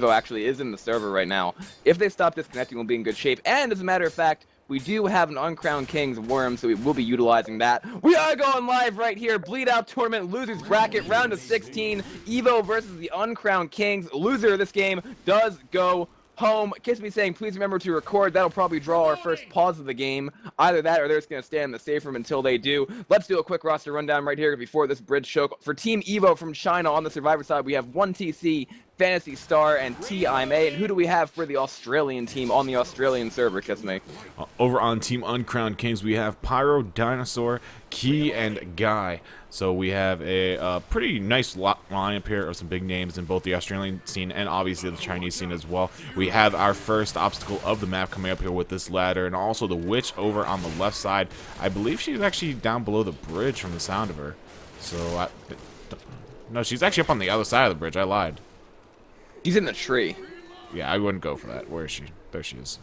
EVO actually is in the server right now. If they stop disconnecting, we'll be in good shape. And as a matter of fact, we do have an Uncrowned Kings worm, so we will be utilizing that. We are going live right here. Bleed Out Tournament Losers Bracket, round of 16. EVO versus the Uncrowned Kings. Loser of this game does go home. Kiss me saying, please remember to record. That'll probably draw our first pause of the game. Either that or they're just going to stay in the safe room until they do. Let's do a quick roster rundown right here before this bridge choke. For Team EVO from China on the Survivor side, we have 1TC, Fantasy Star, and TIMA. And who do we have for the Australian team on the Australian server, Kiss me? Over on Team Uncrowned Kings, we have Pyro, Dinosaur, Key, and Guy. So we have a pretty nice lineup here of some big names in both the Australian scene and obviously the Chinese scene as well. We have our first obstacle of the map coming up here with this ladder, and also the witch over on the left side. I believe she's actually down below the bridge from the sound of her. So, no, she's actually up on the other side of the bridge. I lied. She's in the tree. Yeah, I wouldn't go for that. Where is she? There she is.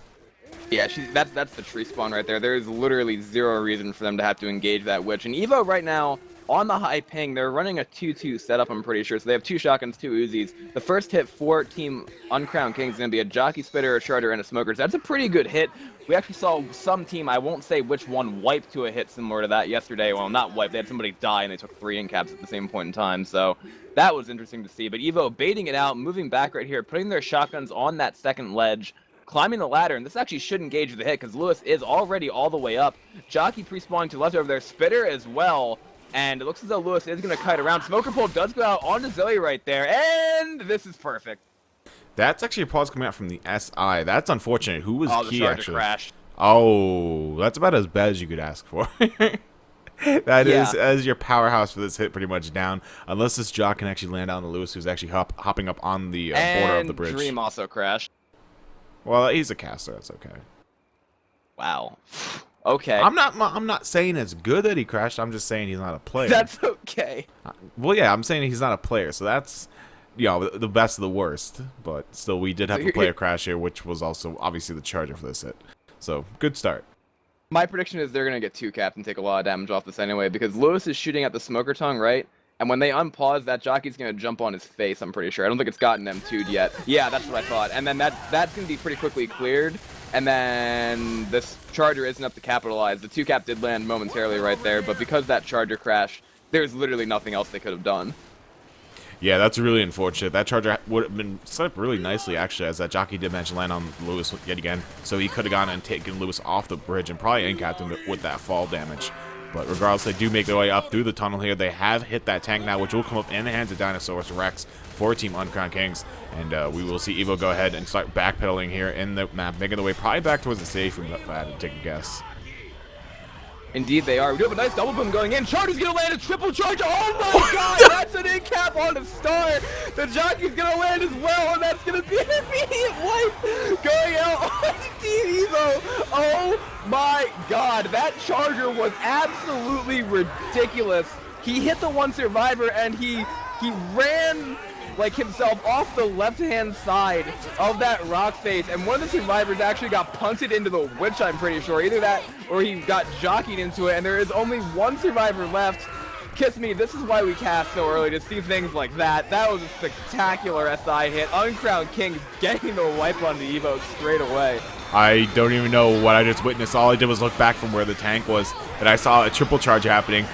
Yeah, that's the tree spawn right there. There's literally zero reason for them to have to engage that witch. And EVO right now, on the high ping, they're running a 2-2 setup, I'm pretty sure. So they have 2 shotguns, 2 Uzis. The first hit for Team Uncrowned Kings is going to be a jockey, spitter, a charger, and a smoker. So that's a pretty good hit. We actually saw some team, I won't say which one, wipe to a hit similar to that yesterday. Well, not wipe. They had somebody die, and they took 3 in caps at the same point in time. So that was interesting to see. But EVO baiting it out, moving back right here, putting their shotguns on that second ledge, climbing the ladder, and this actually should engage the hit because Lewis is already all the way up. Jockey pre-spawning to the left over there, spitter as well. And it looks as though Lewis is going to kite around. Smoker pole does go out onto Zoe right there, and this is perfect. That's actually a pause coming out from the SI. That's unfortunate. Who was Key, the charger actually? crashed. Oh, that's about as bad as you could ask for. That is as your powerhouse for this hit pretty much down. Unless this jock can actually land on the Lewis, who's actually hopping up on the border of the bridge. Dream also crashed. Well, he's a caster. That's okay. Wow. Okay. I'm not saying it's good that he crashed. I'm just saying he's not a player. That's okay. Well, yeah, I'm saying he's not a player. So that's, you know, the best of the worst. But still, we did have a player crash here, which was also obviously the charger for this hit. So good start. My prediction is they're going to get 2 caps and take a lot of damage off this anyway, because Lewis is shooting at the smoker tongue, right? And when they unpause, that jockey's going to jump on his face, I'm pretty sure. I don't think it's gotten M2'd yet. Yeah, that's what I thought. And then that's going to be pretty quickly cleared. And then this charger isn't up to capitalize. The 2 cap did land momentarily right there, but because that charger crashed, there's literally nothing else they could have done. Yeah, that's really unfortunate. That charger would have been set up really nicely, actually, as that jockey did mention land on Lewis yet again. So he could have gone and taken Lewis off the bridge and probably end-capped him with that fall damage. But regardless, they do make their way up through the tunnel here. They have hit that tank now, which will come up in the hands of Dinosaurus Rex for Team Uncrowned Kings. And we will see EVO go ahead and start backpedaling here in the map, making their way probably back towards the safe room, if I had to take a guess. Indeed they are. We do have a nice double boom going in. Charger's going to land a triple charger. Oh my god, that's an in-cap on a star. The jockey's going to land as well, and that's going to be an immediate wipe going out on Team EVO. Oh my god, that charger was absolutely ridiculous. He hit the one survivor, and he ran like himself off the left-hand side of that rock face, and one of the survivors actually got punted into the witch, I'm pretty sure. Either that or he got jockeyed into it, and there is only 1 survivor left. Kiss me, this is why we cast so early, to see things like that. That was a spectacular SI hit. Uncrowned Kings getting the wipe on the EVO straight away. I don't even know what I just witnessed. All I did was look back from where the tank was, and I saw a triple charge happening.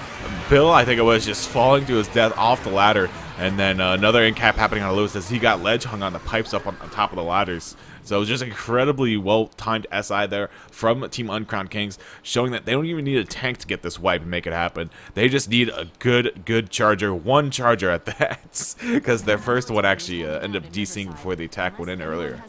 Bill, I think it was, just falling to his death off the ladder. And then another in-cap happening on Lewis as he got ledge hung on the pipes up on top of the ladders. So it was just incredibly well-timed SI there from Team Uncrowned Kings, showing that they don't even need a tank to get this wipe and make it happen. They just need a good charger, 1 charger at that, because their first one actually ended up DCing before the attack went in earlier.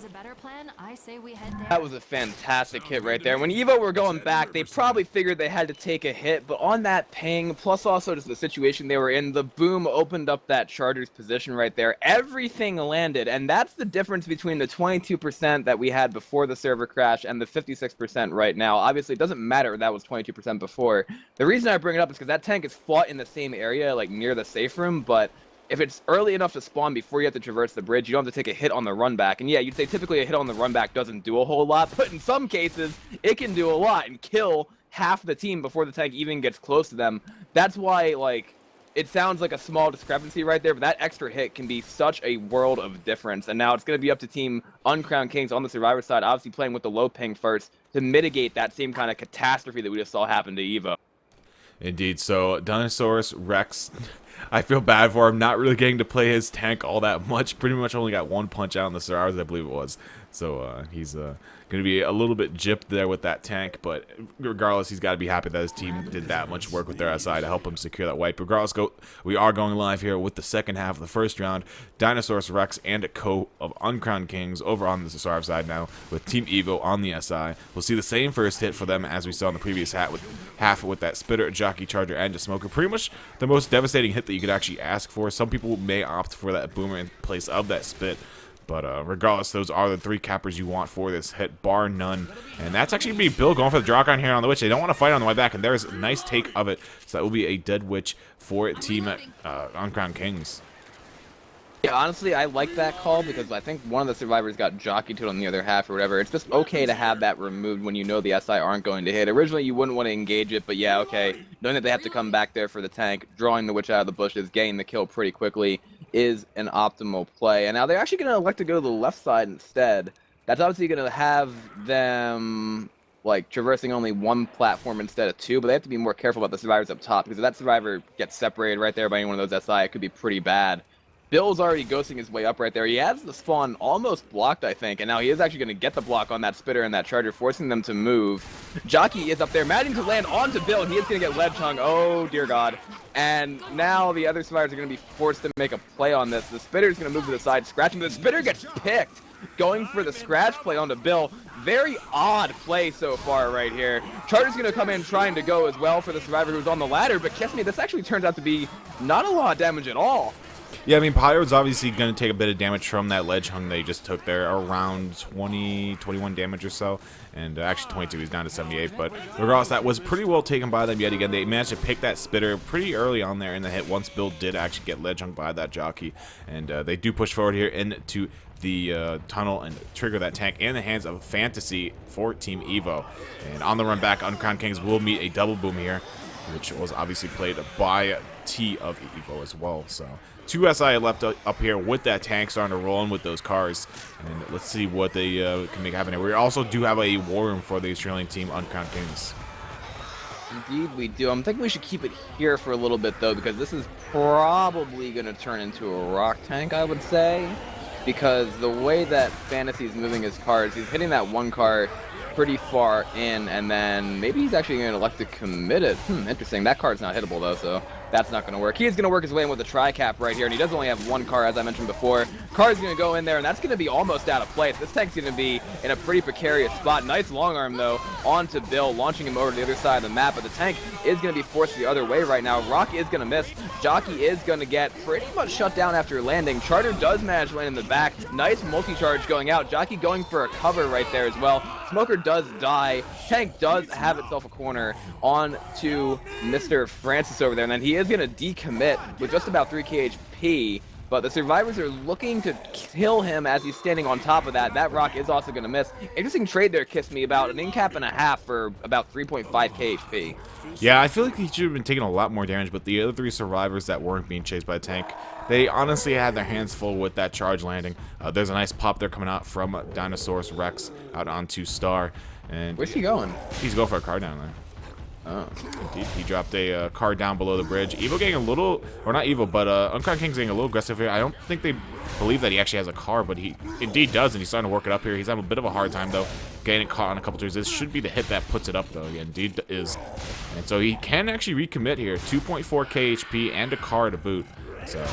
That was a fantastic hit right there. When EVO were going back, they probably figured they had to take a hit, but on that ping, plus also just the situation they were in, the boom opened up that charger's position right there. Everything landed, and that's the difference between the 22% that we had before the server crash and the 56% right now. Obviously, it doesn't matter that was 22% before. The reason I bring it up is because that tank is fought in the same area, like near the safe room, but if it's early enough to spawn before you have to traverse the bridge, you don't have to take a hit on the run back. And yeah, you'd say typically a hit on the run back doesn't do a whole lot, but in some cases, it can do a lot and kill half the team before the tank even gets close to them. That's why, like, it sounds like a small discrepancy right there, but that extra hit can be such a world of difference. And now it's going to be up to Team Uncrowned Kings on the Survivor side, obviously playing with the low ping first to mitigate that same kind of catastrophe that we just saw happen to EVO. Indeed. So Dinosaurus Rex, I feel bad for him, not really getting to play his tank all that much. Pretty much only got one punch out in the Survivors, I believe it was. So he's going to be a little bit gypped there with that tank, but regardless, he's got to be happy that his team did that much work with their SI to help him secure that wipe. Regardless, we are going live here with the second half of the first round. Dinosaurus Rex and a co of Uncrowned Kings over on the Survivor side now with Team EVO on the SI. We'll see the same first hit for them as we saw in the previous half with that Spitter, Jockey, Charger, and a Smoker. Pretty much the most devastating hit that you could actually ask for. Some people may opt for that Boomer in place of that Spit. But regardless, those are the three cappers you want for this hit, bar none. And that's actually going to be Bill going for the Dragon here on the Witch. They don't want to fight on the way back, and there's a nice take of it. So that will be a dead Witch for Team Uncrowned Kings. Yeah, honestly, I like that call because I think one of the survivors got jockeyed to it on the other half or whatever. It's just okay to have that removed when you know the SI aren't going to hit. Originally, you wouldn't want to engage it, but yeah, okay. Knowing that they have to come back there for the tank, drawing the Witch out of the bushes, getting the kill pretty quickly is an optimal play. And now they're actually going to elect to go to the left side instead. That's obviously going to have them like traversing only one platform instead of two, but they have to be more careful about the survivors up top because if that survivor gets separated right there by any one of those SI, it could be pretty bad. Bill's already ghosting his way up right there. He has the spawn almost blocked, I think, and now he is actually going to get the block on that Spitter and that Charger, forcing them to move. Jockey is up there, managing to land onto Bill, and he is going to get ledge hung. Oh, dear God. And now the other survivors are going to be forced to make a play on this. The Spitter is going to move to the side, scratching, but the Spitter gets picked, going for the scratch play onto Bill. Very odd play so far right here. Charger's going to come in trying to go as well for the survivor who's on the ladder, but kiss me, this actually turns out to be not a lot of damage at all. Yeah, I mean, Pyro's obviously going to take a bit of damage from that ledge hung they just took there, around 21 damage or so, and actually 22, he's down to 78, but regardless, that was pretty well taken by them yet again. They managed to pick that Spitter pretty early on there in the hit, once Bill did actually get ledge hung by that Jockey, and they do push forward here into the tunnel and trigger that tank in the hands of Fantasy for Team EVO. And on the run back, Uncrowned Kings will meet a double boom here, which was obviously played by T of EVO as well, so... 2 SI left up here with that tank starting to roll in with those cars. And let's see what they can make happen here. We also do have a war room for the Australian team, Uncrowned Kings. Indeed we do. I'm thinking we should keep it here for a little bit, though, because this is probably going to turn into a rock tank, I would say. Because the way that Fantasy's moving his cars, he's hitting that one car pretty far in, and then maybe he's actually going to elect to commit it. Interesting. That card's not hittable, though, so that's not going to work. He is going to work his way in with a tri-cap right here, and he does only have one car, as I mentioned before. Car's going to go in there, and that's going to be almost out of place. This tank's going to be in a pretty precarious spot. Nice long arm, though, onto Bill, launching him over to the other side of the map, but the tank is going to be forced the other way right now. Rock is going to miss. Jockey is going to get pretty much shut down after landing. Charter does manage to land in the back. Nice multi-charge going out. Jockey going for a cover right there as well. Smoker does die. Tank does have itself a corner on to Mr. Francis over there, and then he is going to decommit with just about 3k HP, but the survivors are looking to kill him as he's standing on top of that. That rock is also going to miss. Interesting trade there, Kiss Me, about an in-cap and a half for about 3.5k HP. Yeah, I feel like he should have been taking a lot more damage, but the other 3 survivors that weren't being chased by the tank, they honestly had their hands full with that charge landing. There's a nice pop there coming out from Dinosaurus Rex out onto Star. And where's he going? He's going for a car down there. Oh. He dropped a car down below the bridge. EVO getting a little, or not EVO, but Uncrowned King's getting a little aggressive here. I don't think they believe that he actually has a car, but he indeed does, and he's starting to work it up here. He's having a bit of a hard time, though, getting it caught on a couple turns. This should be the hit that puts it up, though. Yeah, indeed is. And so he can actually recommit here. 2.4k HP and a car to boot. So...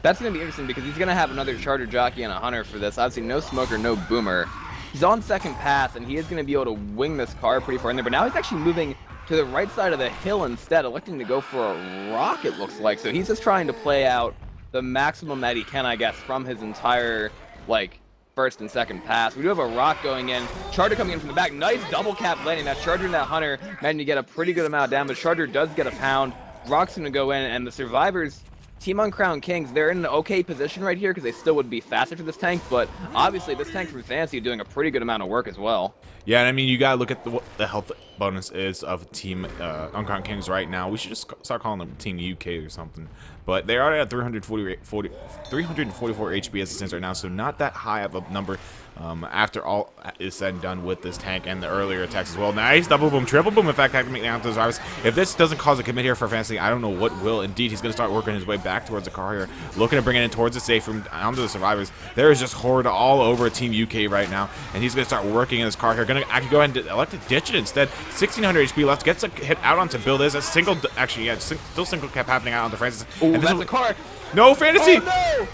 that's going to be interesting because he's going to have another Charger Jockey and a Hunter for this. Obviously, no Smoker, no Boomer. He's on second pass, and he is going to be able to wing this car pretty far in there. But now he's actually moving to the right side of the hill instead, electing to go for a rock, it looks like. So he's just trying to play out the maximum that he can, I guess, from his entire, like, first and second pass. We do have a rock going in. Charger coming in from the back. Nice double cap landing. That Charger and that Hunter managing to get a pretty good amount of damage. Charger does get a pound. Rock's going to go in, and the survivors Team Uncrowned Kings, they're in an okay position right here because they still would be faster for this tank, but obviously this tank from Fancy doing a pretty good amount of work as well. Yeah, and I mean, you gotta look at what the health bonus is of Team Uncrowned Kings right now. We should just start calling them Team UK or something. But they are at 344 HP as it stands right now, so not that high of a number after all is said and done with this tank and the earlier attacks as well. Nice double boom, triple boom, in fact, activating out those survivors. If this doesn't cause a commit here for Fantasy, I don't know what will. Indeed, he's going to start working his way back towards the car here, looking to bring it in towards the safe room, onto the survivors. There is just horde all over Team UK right now, and he's going to start working in his car here. Going to actually go ahead and elect to ditch it instead. 1600 HP left, gets a hit out onto Bill. There's a single, actually, yeah, still single cap happening out onto Francis. Ooh, and that's a car. No, Fantasy! Oh, no!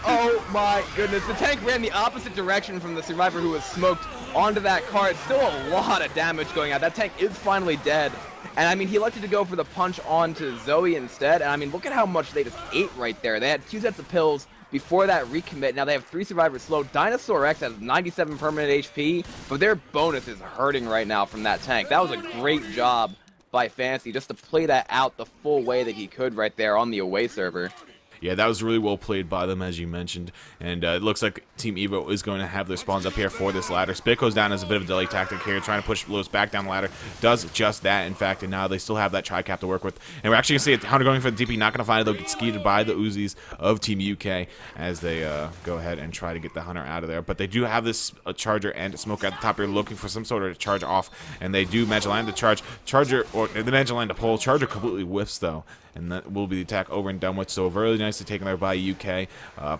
Oh my goodness, the tank ran the opposite direction from the survivor who was smoked onto that car. It's still a lot of damage going out. That tank is finally dead. And I mean, he elected to go for the punch onto Zoe instead. And I mean, look at how much they just ate right there. They had 2 sets of pills before that recommit. Now they have 3 survivors slow. Dinosaur X has 97 permanent HP, but their bonus is hurting right now from that tank. That was a great job by Fantasy just to play that out the full way that he could right there on the away server. Yeah, that was really well played by them, as you mentioned. And it looks like Team EVO is going to have their spawns up here for this ladder. Spit goes down as a bit of a delay tactic here, trying to push Lewis back down the ladder. Does just that, in fact, and now they still have that tri-cap to work with. And we're actually going to see Hunter going for the DP, not going to find it. They'll get skeeted by the Uzis of Team UK as they go ahead and try to get the Hunter out of there. But they do have this Charger and a Smoke at the top here looking for some sort of charge off. And they do manage to land the charge. Charger, or they manage to land a pole. Charger completely whiffs, though. And that will be the attack over and done with. So really nicely taken there by UK.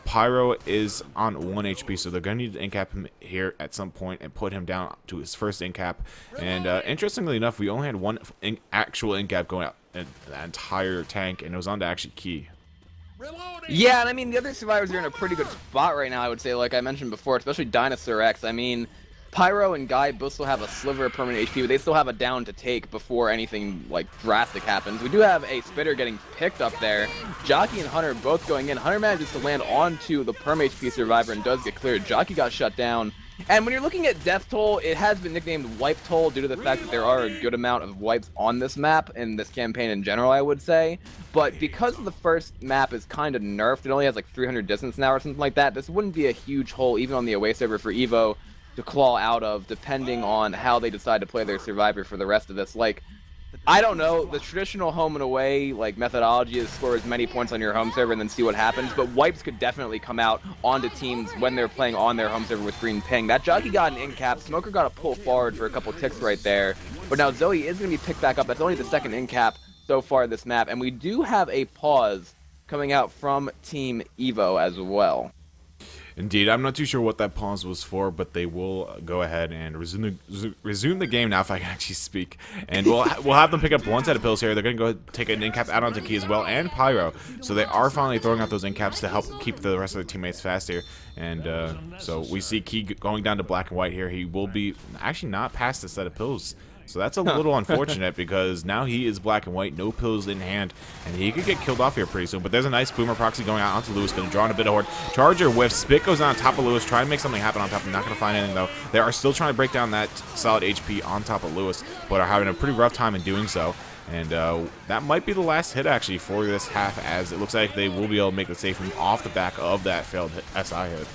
Pyro is on 1 HP, so they're going to need to incap him here at some point and put him down to his first incap. And interestingly enough, we only had one actual incap going out in the entire tank, and it was on to actually Key. Yeah, and I mean, the other survivors are in a pretty good spot right now, I would say, like I mentioned before, especially Dinosaur X. I mean, Pyro and Guy both still have a sliver of permanent HP, but they still have a down to take before anything like drastic happens. We do have a Spitter getting picked up there. Jockey and Hunter both going in. Hunter manages to land onto the perm HP survivor and does get cleared. Jockey got shut down. And when you're looking at death toll, it has been nicknamed wipe toll due to the fact that there are a good amount of wipes on this map and this campaign in general, I would say. But because the first map is kind of nerfed, it only has like 300 distance now or something like that, this wouldn't be a huge hole even on the away server for EVO to claw out of, depending on how they decide to play their survivor for the rest of this. Like, I don't know, the traditional home and away like methodology is score as many points on your home server and then see what happens, but wipes could definitely come out onto teams when they're playing on their home server with green ping. That Jockey got an in cap, Smoker got a pull forward for a couple ticks right there, but now Zoe is going to be picked back up. That's only the second in cap so far this map, and we do have a pause coming out from Team EVO as well. Indeed, I'm not too sure what that pause was for, but they will go ahead and resume the game now, if I can actually speak. And we'll have them pick up one set of pills here. They're going to go ahead and take an incap out onto Key as well, and Pyro. So they are finally throwing out those incaps to help keep the rest of their teammates fast here. And so we see Key going down to black and white here. He will be actually not past the set of pills. So that's a little unfortunate because now he is black and white, no pills in hand, and he could get killed off here pretty soon. But there's a nice Boomer proxy going out onto Lewis, going to draw in a bit of horde. Charger whiff, Spit goes on top of Lewis, try and make something happen on top. Not going to find anything though. They are still trying to break down that solid HP on top of Lewis, but are having a pretty rough time in doing so. And that might be the last hit actually for this half, as it looks like they will be able to make the safe room off the back of that failed SI hit.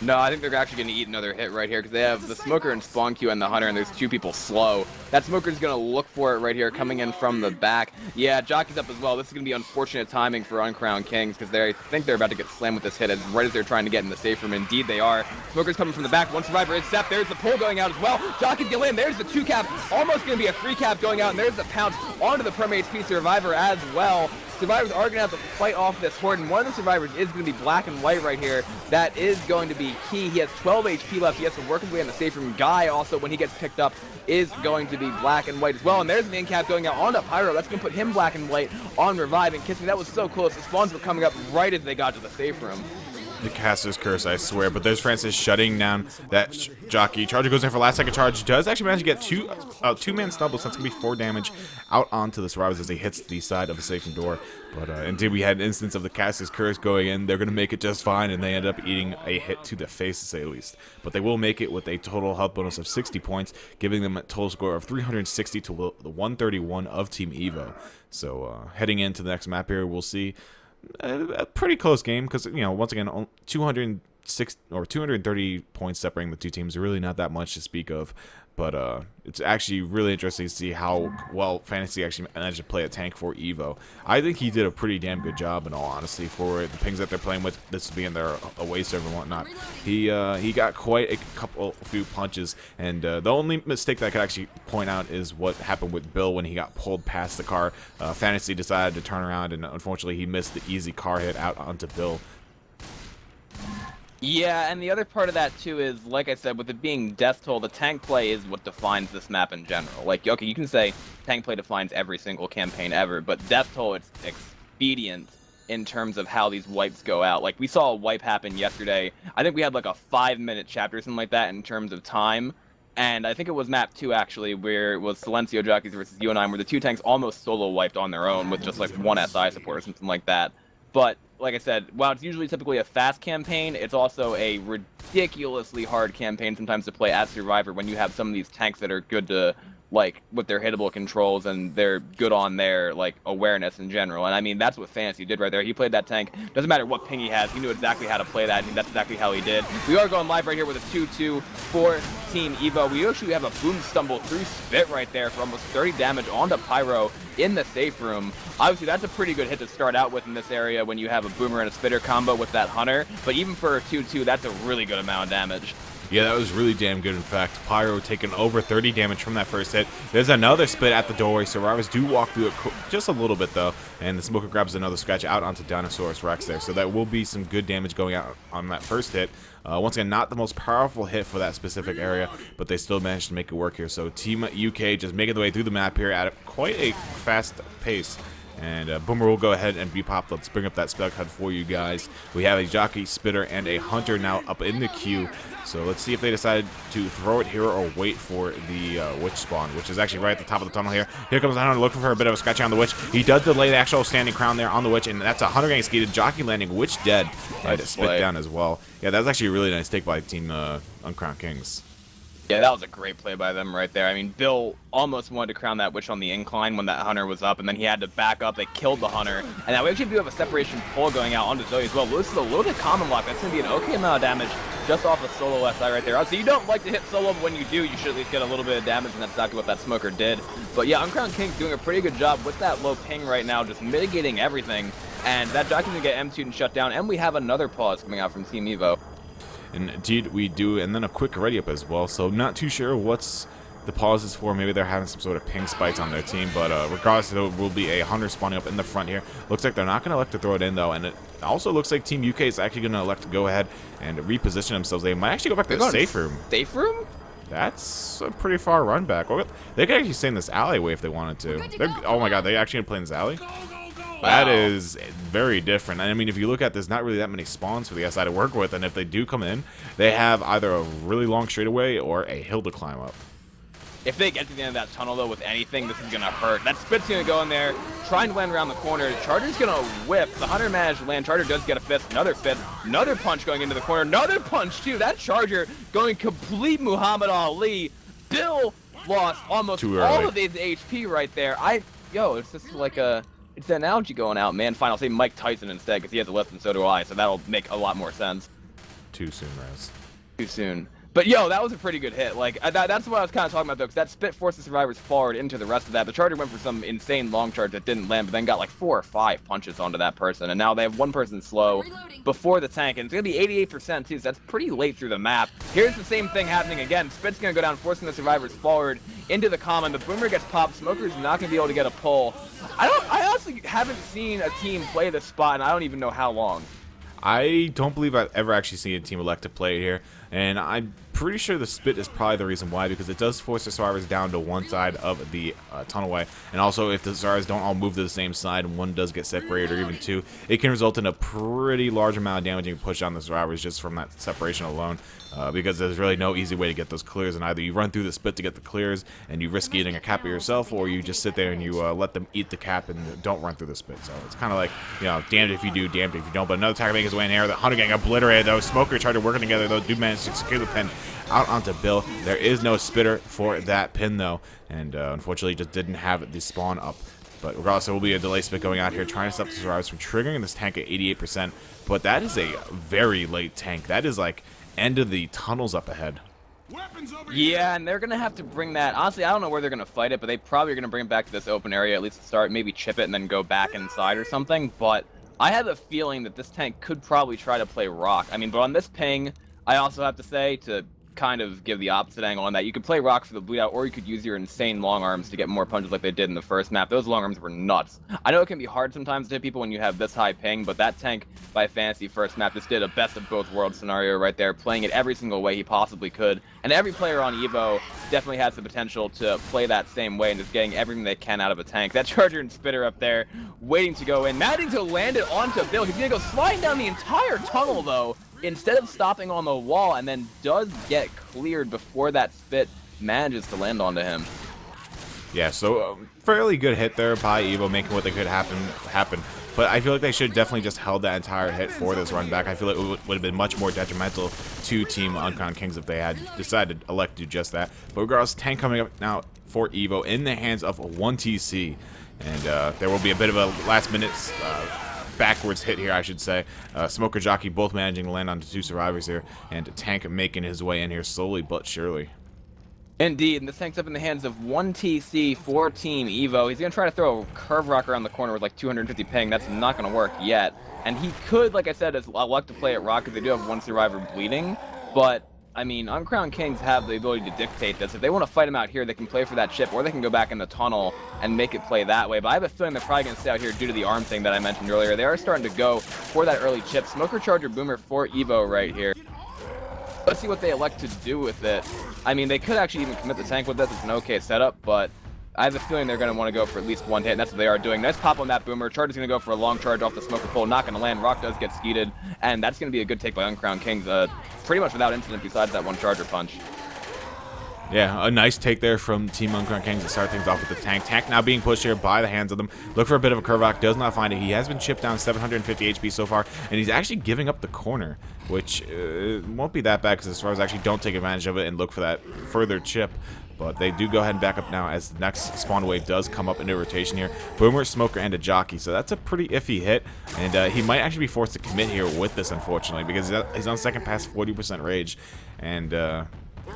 No, I think they're actually going to eat another hit right here because they have the Smoker and Spawn Q and the Hunter, and there's 2 people slow. That Smoker's going to look for it right here, coming in from the back. Yeah, Jockey's up as well. This is going to be unfortunate timing for Uncrowned Kings because I think they're about to get slammed with this hit right as they're trying to get in the safe room. Indeed, they are. Smoker's coming from the back. One survivor is Seth. There's the pull going out as well. Jockey's going to land. There's the 2 cap. Almost going to be a 3 cap going out, and there's the pounce onto the Perm HP survivor as well. Survivors are going to have to fight off this horde, and one of the survivors is going to be black and white right here. That is going to be Key. He has 12 HP left. He has to work his way in the safe room. Guy also, when he gets picked up, is going to be black and white as well. And there's an in-cap going out onto Pyro. That's going to put him black and white on revive. And Kiss Me, that was so close. The spawns were coming up right as they got to the safe room. the caster's curse, I swear. But there's Francis shutting down that jockey. Charger goes in for last second charge. Does actually manage to get two-man stumble, so that's going to be 4 damage out onto the survivors as he hits the side of the safe room door. But indeed, we had an instance of the caster's curse going in. They're going to make it just fine, and they end up eating a hit to the face, to say the least. But they will make it with a total health bonus of 60 points, giving them a total score of 360 to the 131 of Team EVO. So heading into the next map here, we'll see a pretty close game because, you know, once again, 206 or 230 points separating the two teams. Really not that much to speak of. But it's actually really interesting to see how well Fantasy actually managed to play a tank for EVO. I think he did a pretty damn good job, in all honesty, for the pings that they're playing with, this being their away server and whatnot. He got quite a few punches, and the only mistake that I could actually point out is what happened with Bill when he got pulled past the car. Fantasy decided to turn around, and unfortunately he missed the easy car hit out onto Bill. Yeah, and the other part of that too is, like I said, with it being death toll, the tank play is what defines this map in general. Like, okay, you can say tank play defines every single campaign ever, but death toll, it's expedient in terms of how these wipes go out. Like, we saw a wipe happen yesterday. I think we had like a 5-minute chapter or something like that in terms of time. And I think it was map 2, actually, where it was Silencio Jockeys versus UNI, where the 2 tanks almost solo wiped on their own with just like 1 SI support or something like that. But like I said, while it's usually typically a fast campaign, it's also a ridiculously hard campaign sometimes to play as Survivor when you have some of these tanks that are good to, like, with their hittable controls, and they're good on their, like, awareness in general. And I mean, that's what Fantasy did right there. He played that tank. Doesn't matter what ping he has. He knew exactly how to play that, and that's exactly how he did. We are going live right here with a 2-2 for Team EVO. We actually have a boom stumble through Spit right there for almost 30 damage onto Pyro in the safe room. Obviously, that's a pretty good hit to start out with in this area when you have a Boomer and a Spitter combo with that Hunter. But even for a 2-2, that's a really good amount of damage. Yeah, that was really damn good. In fact, Pyro taking over 30 damage from that first hit. There's another spit at the doorway. Survivors do walk through it just a little bit, though. And the Smoker grabs another scratch out onto Dinosaurus Rex there. So that will be some good damage going out on that first hit. Once again, not the most powerful hit for that specific area, but they still managed to make it work here. So Team UK just making the way through the map here at quite a fast pace. And Boomer will go ahead and be popped. Let's bring up that spell card for you guys. We have a Jockey, Spitter, and a Hunter now up in the queue. So let's see if they decide to throw it here or wait for the Witch spawn, which is actually right at the top of the tunnel here. Here comes the Hunter looking for a bit of a scratch on the Witch. He does delay the actual standing crown there on the Witch, and that's a Hunter getting skated. Jockey landing, Witch dead. Nice to spit down as well. Yeah, that was actually a really nice take by Team Uncrowned Kings. Yeah, that was a great play by them right there. I mean, Bill almost wanted to crown that Witch on the incline when that Hunter was up, and then he had to back up. They killed the Hunter, and now we actually do have a separation pull going out onto Zoe as well. This is a little bit common lock. That's going to be an okay amount of damage just off a solo SI right there. So you don't like to hit solo, but when you do, you should at least get a little bit of damage, and that's exactly what that Smoker did. But yeah, Uncrowned Kings doing a pretty good job with that low ping right now, just mitigating everything. And that Jockey's going to get M2'd and shut down, and we have another pause coming out from Team EVO. Indeed, we do, and then a quick ready up as well. So not too sure what's the pause is for. Maybe they're having some sort of ping spikes on their team, but regardless, there will be a Hunter spawning up in the front here. Looks like they're not going to elect to throw it in, though, and it also looks like Team UK is actually going to elect to go ahead and reposition themselves. They might actually go back to the safe room. Safe room? That's a pretty far run back. They could actually stay in this alleyway if they wanted to. Oh my god, they actually going to play in this alley? That is very different. I mean, if you look at, there's not really that many spawns for the SI to work with, and if they do come in, they have either a really long straightaway or a hill to climb up. If they get to the end of that tunnel, though, with anything, this is going to hurt. That Spit's going to go in there, trying to land around the corner. Charger's going to whip. The Hunter managed to land. Charger does get a fist, another punch going into the corner, another punch, too. That Charger going complete Muhammad Ali. Bill lost almost all of his HP right there. It's just like a... It's an analogy going out, man. Fine, I'll say Mike Tyson instead, because he has a list and so do I, so that'll make a lot more sense. Too soon, Raz. Too soon. But, that was a pretty good hit. Like, that's what I was kind of talking about, though, because that Spit forced the Survivors forward into the rest of that. The Charger went for some insane long charge that didn't land, but then got like 4 or 5 punches onto that person, and now they have one person slow before the tank, and it's going to be 88% too, so that's pretty late through the map. Here's the same thing happening again. Spit's going to go down, forcing the Survivors forward into the common. The Boomer gets popped. Smoker's not going to be able to get a pull. I honestly haven't seen a team play this spot, and I don't even know how long. I don't believe I've ever actually seen a team elect to play here, and I'm pretty sure the spit is probably the reason why, because it does force the survivors down to one side of the tunnelway. And also, if the survivors don't all move to the same side and one does get separated, or even two, it can result in a pretty large amount of damage you can push on the survivors just from that separation alone. Because there's really no easy way to get those clears, and either you run through the spit to get the clears and you risk eating a cap yourself, or you just sit there and you let them eat the cap and don't run through the spit. So it's kind of like, you know, damned if you do, damned if you don't. But another attacker making his way in there. The Hunter getting obliterated though. Smoker tried to work together though. Do manage to secure the pin out onto Bill. There is no spitter for that pin though, and unfortunately just didn't have the spawn up. But regardless, there will be a delay spit going out here, trying to stop the survivors from triggering this tank at 88%. But that is a very late tank. That is like end of the tunnels up ahead. Yeah, and they're going to have to bring that. Honestly, I don't know where they're going to fight it, but they probably are going to bring it back to this open area, at least to start, maybe chip it and then go back inside or something. But I have a feeling that this tank could probably try to play rock. I mean, but on this ping, I also have to say, to kind of give the opposite angle on that, you could play rock for the bleed out, or you could use your insane long arms to get more punches like they did in the first map. Those long arms were nuts. I know it can be hard sometimes to hit people when you have this high ping, but that tank by Fantasy first map just did a best of both worlds scenario right there, playing it every single way he possibly could. And every player on EVO definitely has the potential to play that same way and just getting everything they can out of a tank. That Charger and Spitter up there waiting to go in, managing to land it onto Bill. He's gonna go sliding down the entire tunnel though, instead of stopping on the wall, and then does get cleared before that spit manages to land onto him. Yeah, so fairly good hit there by EVO, making what they could happen. But I feel like they should definitely just held that entire hit for this run back. I feel like it would have been much more detrimental to Team Uncrowned Kings if they had decided to elect to do just that. But regardless, tank coming up now for EVO in the hands of 1TC. And there will be a bit of a last-minute backwards hit here, I should say. Smoker, Jockey both managing to land onto two survivors here, and Tank making his way in here slowly but surely. Indeed, and this tank's up in the hands of 1TC for Team EVO. He's going to try to throw a curve rock around the corner with like 250 ping. That's not going to work yet. And he could, like I said, as luck to play at rock because they do have one survivor bleeding. But, I mean, Uncrowned Kings have the ability to dictate this. If they want to fight him out here, they can play for that chip, or they can go back in the tunnel and make it play that way. But I have a feeling they're probably going to stay out here due to the arm thing that I mentioned earlier. They are starting to go for that early chip. Smoker, Charger, Boomer for EVO right here. Let's see what they elect to do with it. I mean, they could actually even commit the tank with this. It's an okay setup, but I have a feeling they're going to want to go for at least one hit, and that's what they are doing. Nice pop on that Boomer. Charger's going to go for a long charge off the Smoker pole. Not going to land. Rock does get skeeted, and that's going to be a good take by Uncrowned Kings. Pretty much without incident besides that one Charger punch. Yeah, a nice take there from Team Uncrowned Kings to start things off with the tank. Tank now being pushed here by the hands of them. Look for a bit of a curve rock, does not find it. He has been chipped down 750 HP so far, and he's actually giving up the corner, which won't be that bad because the survivors actually don't take advantage of it and look for that further chip. But they do go ahead and back up now as the next spawn wave does come up into rotation here. Boomer, Smoker, and a Jockey. So that's a pretty iffy hit. And he might actually be forced to commit here with this, unfortunately, because he's on second pass 40% rage. And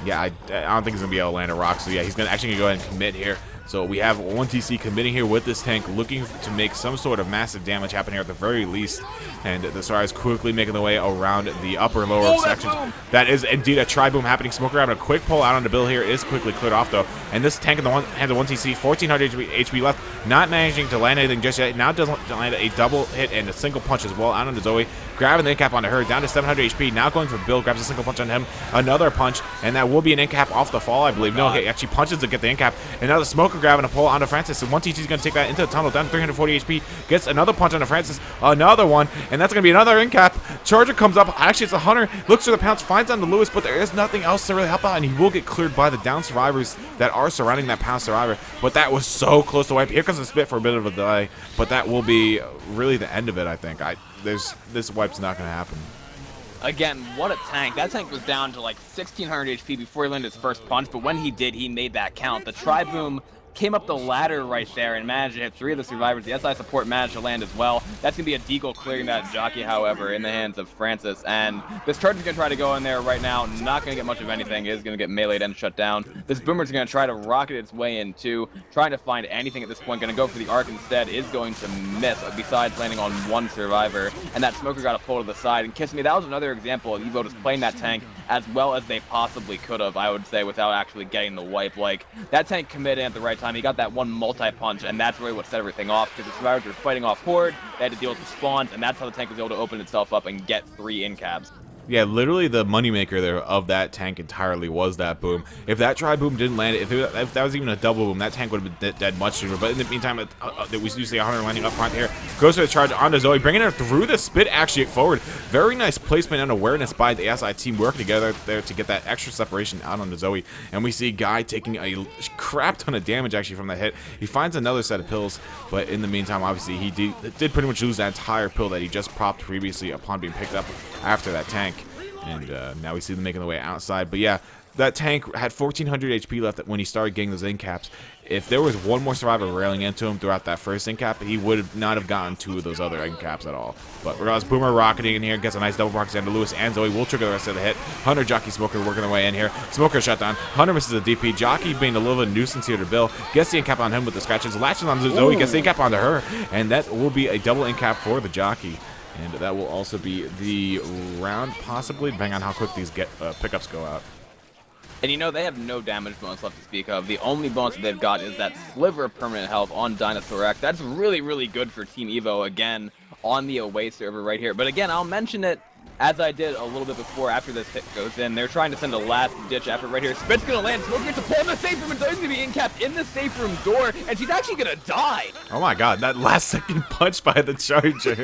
yeah, I don't think he's going to be able to land a rock. So yeah, he's actually going to go ahead and commit here. So we have 1TC committing here with this tank, looking to make some sort of massive damage happen here at the very least. And the Stars quickly making their way around the upper lower sections. That is indeed a tri-boom happening. Smoker having a quick pull out on the Bill here is quickly cleared off though. And this tank in the hands of 1TC, 1400 HP left, not managing to land anything just yet. Now doesn't land a double hit and a single punch as well out on the Zoe. Grabbing the in-cap onto her, down to 700 HP. Now going for Bill, grabs a single punch on him, another punch, and that will be an in-cap off the fall, I believe. No, he actually punches to get the in-cap, and now the Smoker grabbing a pull onto Francis, and 1TC is going to take that into the tunnel, down to 340 HP, gets another punch onto Francis, another one, and that's going to be another in-cap. Charger comes up, actually it's a Hunter, looks for the pounce, finds on the Lewis, but there is nothing else to really help out, and he will get cleared by the down survivors that are surrounding that pounce survivor, but that was so close to wipe. Here comes the spit for a bit of a delay, but that will be really the end of it, I think. This wipe's not going to happen. Again, what a tank. That tank was down to like 1600 HP before he landed his first punch, but when he did, he made that count. The tri-boom came up the ladder right there and managed to hit 3 of the survivors. The SI support managed to land as well. That's going to be a deagle clearing that Jockey, however, in the hands of Francis. And this Charger's going to try to go in there right now. Not going to get much of anything. It is going to get meleeed and shut down. This Boomer's going to try to rocket its way in too. Trying to find anything at this point. Going to go for the arc instead. Is going to miss, besides landing on one survivor. And that Smoker got a pull to the side. And Kiss Me, that was another example of EVO just playing that tank as well as they possibly could have, I would say, without actually getting the wipe. Like, that tank committed at the right time. He got that one multi-punch, and that's really what set everything off, because the survivors were fighting off Horde, they had to deal with the spawns, and that's how the tank was able to open itself up and get 3 in-cabs. Yeah, literally the moneymaker there of that tank entirely was that boom. If that tri-boom didn't land, if that was even a double boom, that tank would have been dead much sooner. But in the meantime, we do see Hunter landing up front here. Goes for the charge onto Zoe, bringing her through the spit actually forward. Very nice placement and awareness by the SI team working together there to get that extra separation out onto Zoe. And we see Guy taking a crap ton of damage actually from that hit. He finds another set of pills, but in the meantime, obviously, he did pretty much lose that entire pill that he just popped previously upon being picked up after that tank. And now we see them making their way outside. But yeah, that tank had 1400 HP left when he started getting those in caps. If there was one more survivor railing into him throughout that first in cap, he would not have gotten 2 of those other in caps at all. But regardless, Boomer rocketing in here, gets a nice double proxy onto Lewis, and Zoe will trigger the rest of the hit. Hunter, Jockey, Smoker working their way in here. Smoker shut down. Hunter misses a DP. Jockey being a little bit of a nuisance here to Bill. Gets the in cap on him with the scratches. Latches on Zoe, gets the in cap onto her. And that will be a double in cap for the Jockey. And that will also be the round, possibly, depending on how quick these pickups go out. And you know, they have no damage bonus left to speak of. The only bonus that they've got is that sliver of permanent health on Dinosaur X. That's really, really good for Team EVO, again, on the away server right here. But again, I'll mention it as I did a little bit before after this hit goes in. They're trying to send a last-ditch effort right here. Spit's going to land. Smoke gets to pull in the safe room, and Zoe's going to be in-capped in the safe room door, and she's actually going to die. Oh my god, that last-second punch by the Charger.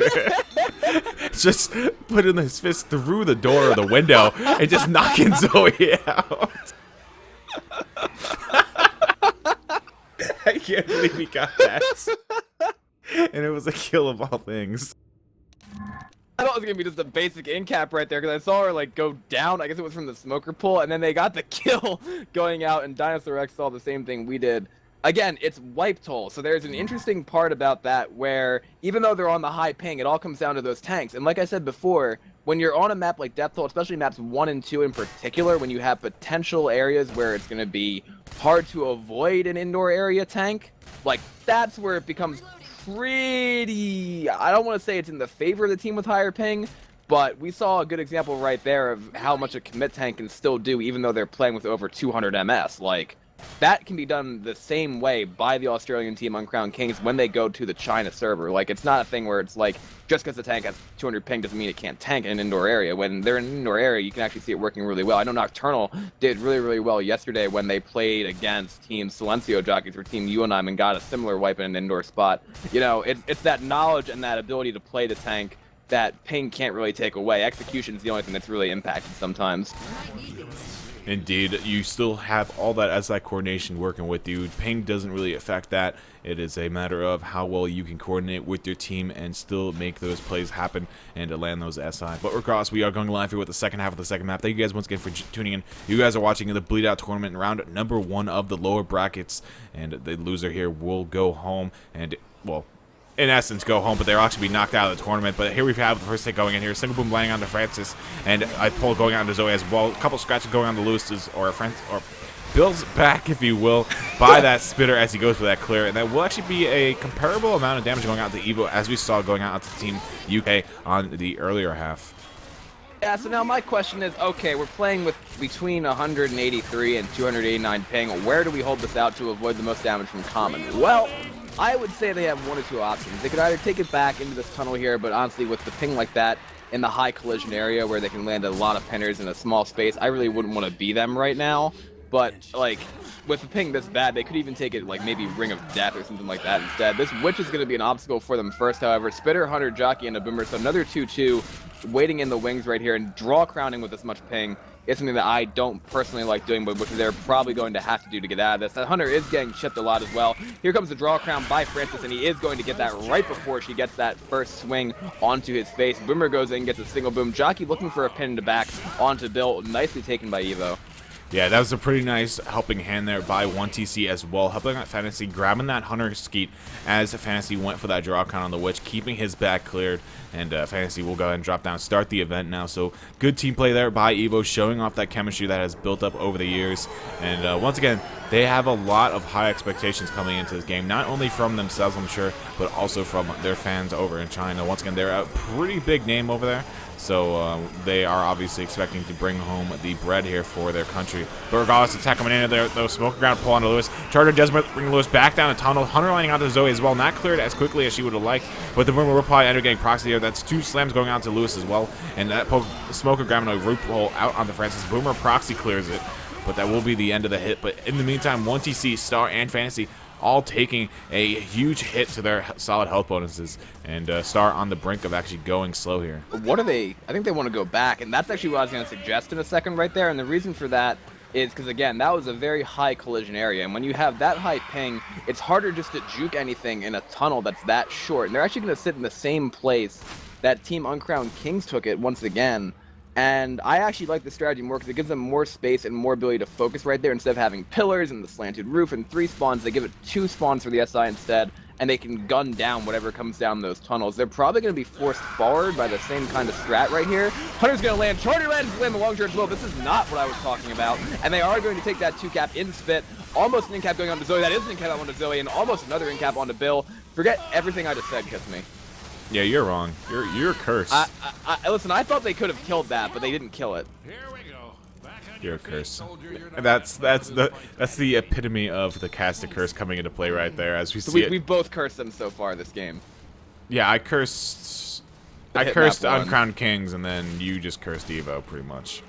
Just putting his fist through the door or the window and just knocking Zoe out. I can't believe he got that. And it was a kill of all things. I thought it was gonna be just a basic in cap right there because I saw her like go down. I guess it was from the smoker pull, and then they got the kill going out, and Dinosaur X saw the same thing we did. Again, it's wipe toll, so there's an interesting part about that where even though they're on the high ping, it all comes down to those tanks. And like I said before, when you're on a map like Death Toll, especially maps 1 and 2 in particular, when you have potential areas where it's going to be hard to avoid an indoor area tank, like that's where it becomes pretty, I don't want to say it's in the favor of the team with higher ping, but we saw a good example right there of how much a commit tank can still do even though they're playing with over 200 MS. Like, that can be done the same way by the Australian team Uncrowned Kings when they go to the China server. Like, it's not a thing where it's like, just because the tank has 200 ping doesn't mean it can't tank in an indoor area. When they're in an indoor area, you can actually see it working really well. I know Nocturnal did really, really well yesterday when they played against Team Silencio jockeys or Team UNIM and got a similar wipe in an indoor spot. You know, it's that knowledge and that ability to play the tank that ping can't really take away. Execution is the only thing that's really impacted sometimes. Indeed, you still have all that SI coordination working with you. Ping doesn't really affect that. It is a matter of how well you can coordinate with your team and still make those plays happen and to land those SI. But regardless, we are going live here with the second half of the second map. Thank you guys once again for tuning in. You guys are watching the Bleed Out tournament round number 1 of the lower brackets, and the loser here will go home and, well, in essence, go home, but they'll actually be knocked out of the tournament. But here we have the first hit going in here. Single boom landing onto Francis, and I pull going on to Zoe as well. A couple scratches going on to Lewis's or Bill's back, if you will, by that spitter as he goes for that clear. And that will actually be a comparable amount of damage going out to EVO as we saw going out to Team UK on the earlier half. Yeah, so now my question is, okay, we're playing with between 183 and 289 ping. Where do we hold this out to avoid the most damage from common? Well, I would say they have 1 or 2 options. They could either take it back into this tunnel here, but honestly, with the ping like that in the high collision area where they can land a lot of pinners in a small space, I really wouldn't want to be them right now. But, like, with the ping this bad, they could even take it, like, maybe Ring of Death or something like that instead. This Witch is going to be an obstacle for them first, however. Spitter, Hunter, Jockey, and a Boomer, so another 2-2 waiting in the wings right here, and draw crowning with this much ping is something that I don't personally like doing, but which they're probably going to have to do to get out of this. That Hunter is getting chipped a lot as well. Here comes the draw crown by Francis, and he is going to get that right before she gets that first swing onto his face. Boomer goes in, gets a single boom. Jockey looking for a pin in the back onto Bill. Nicely taken by EVO. Yeah, that was a pretty nice helping hand there by 1TC as well, helping out Fantasy, grabbing that Hunter Skeet as Fantasy went for that draw count on the Witch, keeping his back cleared, and Fantasy will go ahead and drop down, start the event now. So good team play there by EVO, showing off that chemistry that has built up over the years. And once again, they have a lot of high expectations coming into this game, not only from themselves, I'm sure, but also from their fans over in China. Once again, they're a pretty big name over there. So they are obviously expecting to bring home the bread here for their country. But regardless, attack coming in there, though, smoke ground pull onto Lewis. Charger does bring Lewis back down the tunnel. Hunter lining onto Zoe as well. Not cleared as quickly as she would have liked, but the Boomer will probably end up getting proxy here. That's 2 slams going out to Lewis as well. And that smoker grabbing a root pull out onto Francis. Boomer proxy clears it, but that will be the end of the hit. But in the meantime, 1TC, Star, and Fantasy all taking a huge hit to their solid health bonuses, and Star on the brink of actually going slow here. What are they? I think they want to go back, and that's actually what I was going to suggest in a second right there. And the reason for that is because, again, that was a very high collision area, and when you have that high ping, it's harder just to juke anything in a tunnel that's that short. And they're actually going to sit in the same place that Team Uncrowned Kings took it once again. And I actually like the strategy more because it gives them more space and more ability to focus right there. Instead of having pillars and the slanted roof and 3 spawns, they give it 2 spawns for the SI instead, and they can gun down whatever comes down those tunnels. They're probably going to be forced forward by the same kind of strat right here. Hunter's going to land. Charger lands the long charge as well. This is not what I was talking about. And they are going to take that 2-cap in spit. Almost an in-cap going on to Zoe. That is an in-cap onto Zoe, and almost another in-cap onto Bill. Forget everything I just said, Kiss Me. Yeah, you're wrong. You're cursed. Listen, I thought they could have killed that, but they didn't kill it. Here we go. You're a curse. That's the epitome of the cast of curse coming into play right there, as we see it. We've both cursed them so far this game. Yeah, I cursed Uncrowned Kings, and then you just cursed EVO, pretty much.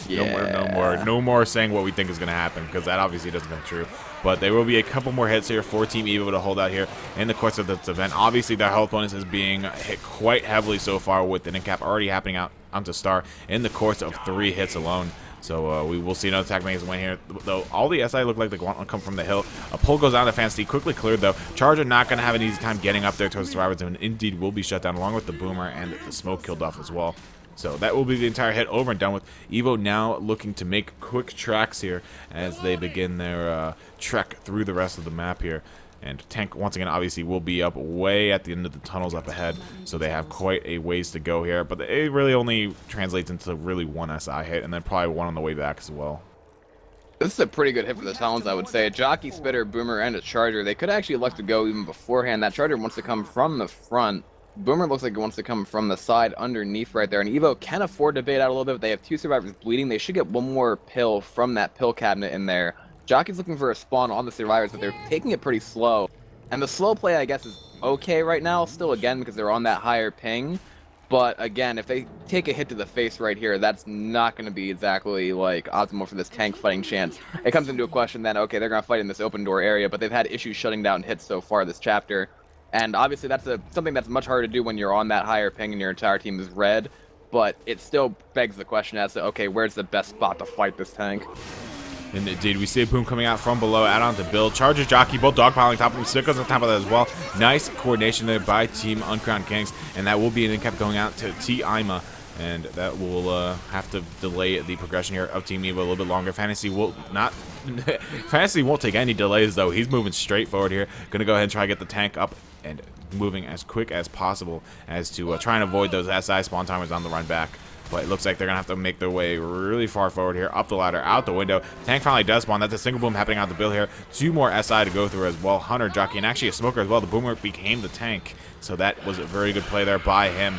Yeah. No more saying what we think is going to happen, because that obviously doesn't come true. But there will be a couple more hits here for Team EVO to hold out here in the course of this event. Obviously, their health bonus is being hit quite heavily so far, with an in-cap already happening out onto Star in the course of 3 hits alone. So we will see another attack making his way here. Though all the SI look like they want to come from the hill. A pull goes down to Fantasy, quickly cleared though. Charger not going to have an easy time getting up there towards the survivors, and indeed will be shut down along with the Boomer and the smoke killed off as well. So that will be the entire hit over and done with. EVO now looking to make quick tracks here as they begin their trek through the rest of the map here. And Tank, once again, obviously will be up way at the end of the tunnels up ahead, so they have quite a ways to go here. But it really only translates into really 1 SI hit, and then probably 1 on the way back as well. This is a pretty good hit for the Talons, I would say. A Jockey, Spitter, Boomer, and a Charger. They could actually elect to go even beforehand. That Charger wants to come from the front. Boomer looks like it wants to come from the side underneath right there. And EVO can afford to bait out a little bit. They have 2 survivors bleeding. They should get 1 more pill from that pill cabinet in there. Jockey's looking for a spawn on the survivors, but they're taking it pretty slow. And the slow play, I guess, is okay right now. Still, again, because they're on that higher ping. But, again, if they take a hit to the face right here, that's not going to be exactly, like, optimal for this tank fighting chance. It comes into a question then, okay, they're going to fight in this open door area, but they've had issues shutting down hits so far this chapter. And obviously that's something that's much harder to do when you're on that higher ping and your entire team is red, but it still begs the question as to, okay, where's the best spot to fight this tank? And indeed, we see a boom coming out from below, add on to Bill. Charger, Jockey, both dogpiling top of him. Stickles on top of that as well. Nice coordination there by Team Uncrowned Kings, and that will be an in-cap going out to T-Ima. And that will have to delay the progression here of Team EVO a little bit longer. Fantasy will not. Fantasy won't take any delays though. He's moving straight forward here. Going to go ahead and try to get the tank up and moving as quick as possible as to try and avoid those SI spawn timers on the run back. But it looks like they're going to have to make their way really far forward here, up the ladder, out the window. Tank finally does spawn. That's a single boom happening out the Bill here. 2 more SI to go through as well. Hunter, Jockey, and actually a smoker as well. The Boomer became the tank. So that was a very good play there by him,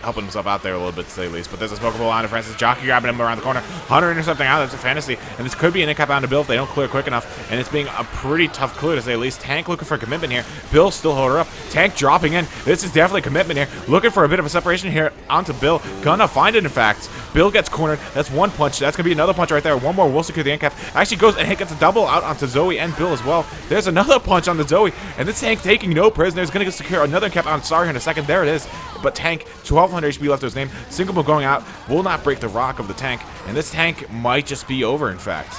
helping himself out there a little bit to say the least. But there's a smokable line to Francis. Jockey grabbing him around the corner. Hunter intercepting out. That's a Fantasy. And this could be an in-cap on to Bill if they don't clear quick enough. And it's being a pretty tough clear to say the least. Tank looking for commitment here. Bill still hold her up. Tank dropping in. This is definitely commitment here. Looking for a bit of a separation here onto Bill. Gonna find it, in fact. Bill gets cornered. That's 1 punch. That's gonna be another punch right there. 1 more will secure the in-cap. Actually goes and gets a double out onto Zoe and Bill as well. There's another punch on the Zoe. And this Tank taking no prisoners. Gonna secure another in-cap on Star here in a second. There it is. But Tank, 1200 HP left to his name. Single move going out will not break the rock of the tank. And this tank might just be over, in fact.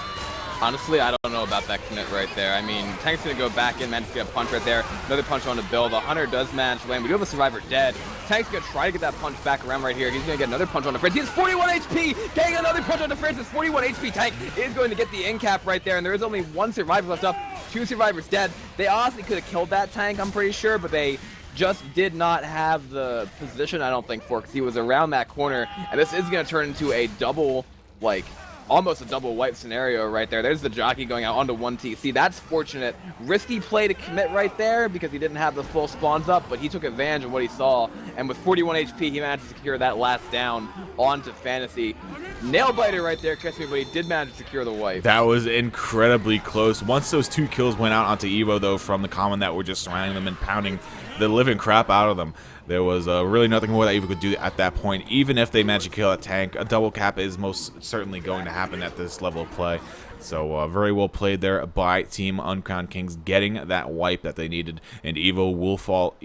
Honestly, I don't know about that commit right there. I mean, Tank's going to go back in, manage to get a punch right there. Another punch on the Bill. The Hunter does manage to land. We do have a survivor dead. Tank's going to try to get that punch back around right here. He's going to get another punch on the Fritz. He has 41 HP. Getting another punch on the Fritz. It's 41 HP. Tank is going to get the in cap right there. And there is only 1 survivor left up. 2 survivors dead. They honestly could have killed that tank, I'm pretty sure, but they just did not have the position, I don't think, for, because he was around that corner. And this is going to turn into a double, like, almost a double wipe scenario right there. There's the jockey going out onto 1TC. That's fortunate. Risky play to commit right there because he didn't have the full spawns up, but he took advantage of what he saw. And with 41 HP, he managed to secure that last down onto Fantasy. Nail biter right there, Chris, but he did manage to secure the wipe. That was incredibly close. Once those 2 kills went out onto EVO, though, from the common that were just surrounding them and pounding the living crap out of them, there was really nothing more that EVO could do at that point. Even if they managed to kill a tank, a double cap is most certainly going to happen at this level of play. So very well played there by Team Uncrowned Kings, getting that wipe that they needed, and EVO will fall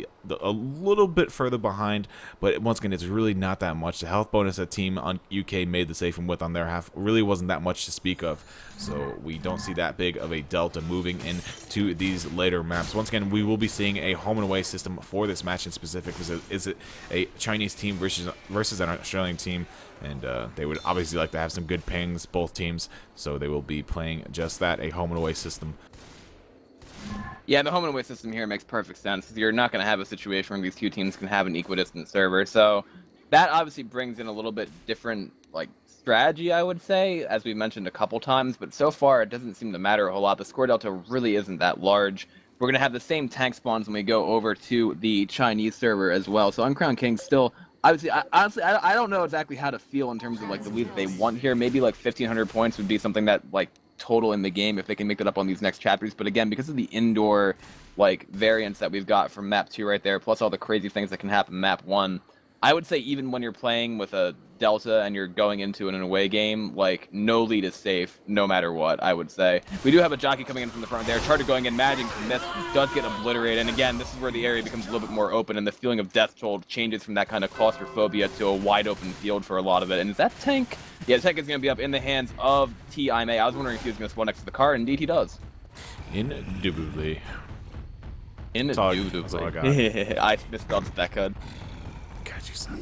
a little bit further behind, but once again, it's really not that much. The health bonus that Team UK made the safe and with on their half really wasn't that much to speak of, so we don't see that big of a delta moving into these later maps. Once again, we will be seeing a home and away system for this match in specific. Is it a Chinese team versus an Australian team? And they would obviously like to have some good pings, both teams, so they will be playing just that, a home and away system. Yeah, the home and away system here makes perfect sense. You're not going to have a situation where these two teams can have an equidistant server, so that obviously brings in a little bit different strategy, I would say, as we mentioned a couple times, but so far it doesn't seem to matter a whole lot. The score delta really isn't that large. We're going to have the same tank spawns when we go over to the Chinese server as well, so Uncrowned Kings still... Obviously, honestly, I don't know exactly how to feel in terms of the lead that they want here. Maybe 1,500 points would be something that total in the game if they can make it up on these next chapters. But again, because of the indoor variance that we've got from map 2 right there, plus all the crazy things that can happen in map 1, I would say even when you're playing with a delta and you're going into an away game, no lead is safe no matter what, I would say. We do have a jockey coming in from the front there. Charter going in, managing to miss, does get obliterated. And again, this is where the area becomes a little bit more open and the feeling of death toll changes from that kind of claustrophobia to a wide open field for a lot of it. And is that tank? Yeah, the tank is going to be up in the hands of TIMA. I was wondering if he was going to spawn next to the car. Indeed, he does. Indubitably. Indubitably. That's all I got. I misspelled that code. God, you suck.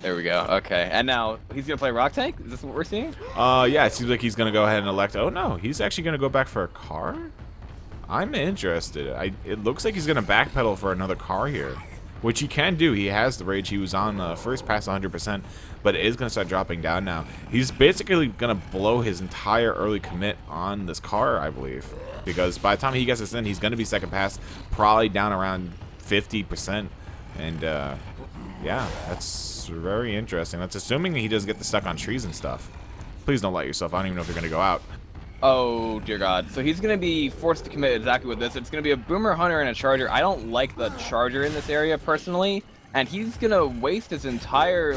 There we go. Okay, and now he's gonna play Rock Tank. Is this what we're seeing? Yeah, it seems like he's gonna go ahead and elect. Oh no, he's actually gonna go back for a car. I'm interested. It looks like he's gonna backpedal for another car here, which he can do. He has the rage. He was on first pass 100%, but it is gonna start dropping down now. He's basically gonna blow his entire early commit on this car, I believe, because by the time he gets this in, he's gonna be second pass, probably down around 50%, and yeah, that's very interesting. That's assuming he doesn't get stuck on trees and stuff. Please don't let yourself. I don't even know if you're going to go out. Oh, dear God. So he's going to be forced to commit exactly with this. It's going to be a Boomer Hunter and a Charger. I don't like the Charger in this area, personally. And he's going to waste his entire,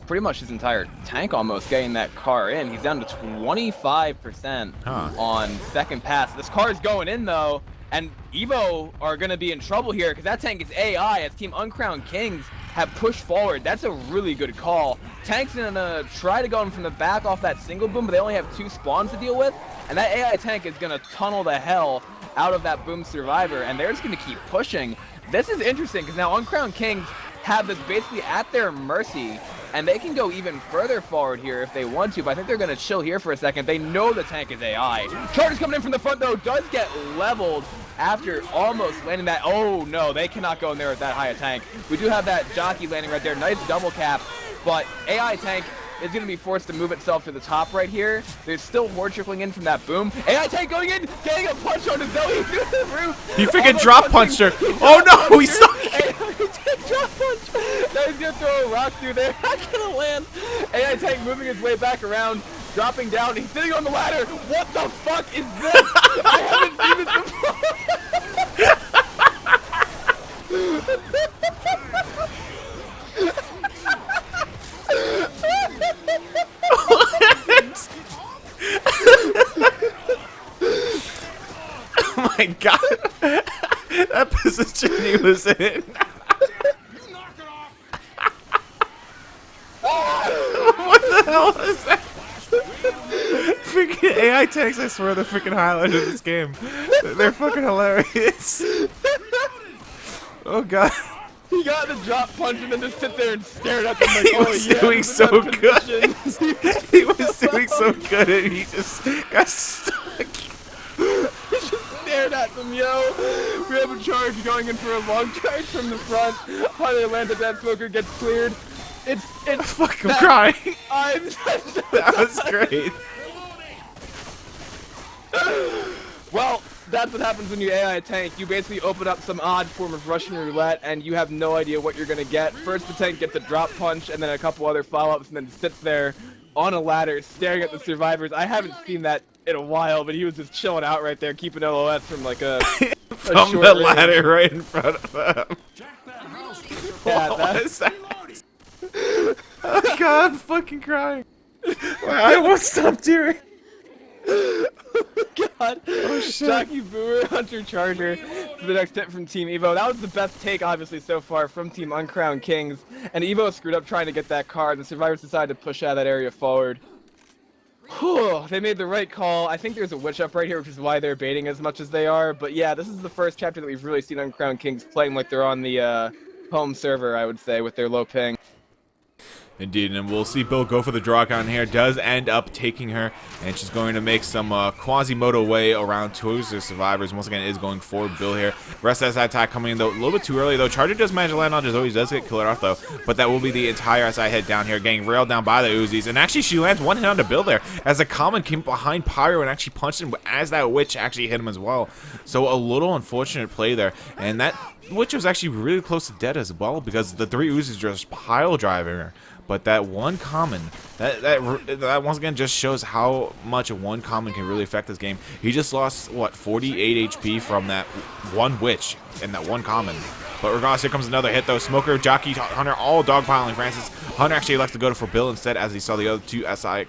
pretty much his entire tank almost getting that car in. He's down to 25% on second pass. This car is going in, though. And EVO are going to be in trouble here because that tank is AI as Team Uncrowned Kings have pushed forward. That's a really good call. Tank's going to try to go in from the back off that single boom, but they only have 2 spawns to deal with. And that AI tank is going to tunnel the hell out of that boom survivor, and they're just going to keep pushing. This is interesting because now Uncrowned Kings have this basically at their mercy, and they can go even further forward here if they want to, but I think they're going to chill here for a second. They know the tank is AI. Charger's coming in from the front, though, does get leveled after almost landing that. Oh, no, they cannot go in there with that high a tank. We do have that jockey landing right there. Nice double cap, but AI tank is going to be forced to move itself to the top right here. There's still horde trickling in from that boom. AI tank going in, getting a punch on his belly through the roof. He freaking drop punched her. Oh, no, he's stuck. Drop punch. Now he's going to throw a rock through there. Not going to land. AI tank moving his way back around, dropping down. He's sitting on the ladder. What the fuck is this? I haven't seen this before. Oh my God. That position he was in. What the hell is that? Freaking AI tanks, I swear, they're freaking highlight of this game. They're fucking hilarious. Oh God. He got the drop punch and then just sit there and stared at them like, he was doing so good. He was doing so good and he just got stuck. He just stared at them, yo. We have a charge going in for a long charge from the front. Hunter lands at that smoker, gets cleared. It's Fuck, I'm crying. I'm That was great. Well, that's what happens when you AI tank. You basically open up some odd form of Russian roulette, and you have no idea what you're gonna get. First, the tank gets a drop punch, and then a couple other follow-ups, and then sits there on a ladder, staring at the survivors. I haven't seen that in a while, but he was just chilling out right there, keeping LOS from like a From short the range. ladder right in front of him. Yeah, What is that? Oh god, I'm fucking crying. I won't stop tearing. God. Oh shit. Jockey Boomer, Hunter Charger for the next hit from Team EVO. That was the best take, obviously, so far from Team Uncrowned Kings. And EVO screwed up trying to get that card, and the survivors decided to push out of that area forward. Whew, they made the right call. I think there's a witch up right here, which is why they're baiting as much as they are. But yeah, this is the first chapter that we've really seen Uncrowned Kings playing like they're on the home server, I would say, with their low ping. Indeed, and we'll see Bill go for the draw count here. Does end up taking her, and she's going to make some Quasimodo way around towards the survivors. Once again, is going for Bill here. Rest of that attack coming in, though, a little bit too early, though. Charger does manage to land on Zoe. Does get killed off, though, but that will be the entire SI hit down here, getting railed down by the Uzis. And actually, she lands one hit on the Bill there, as a common came behind Pyro and actually punched him as that witch actually hit him as well. So a little unfortunate play there, and that witch was actually really close to dead as well, because the three Uzis just pile driving her. But that one common, that once again just shows how much one common can really affect this game. He just lost, what, 48 HP from that one witch and that one common. But regardless, here comes another hit, though. Smoker, Jockey, Hunter, all dogpiling Francis. Hunter actually elects to go for Bill instead, as he saw the other two SI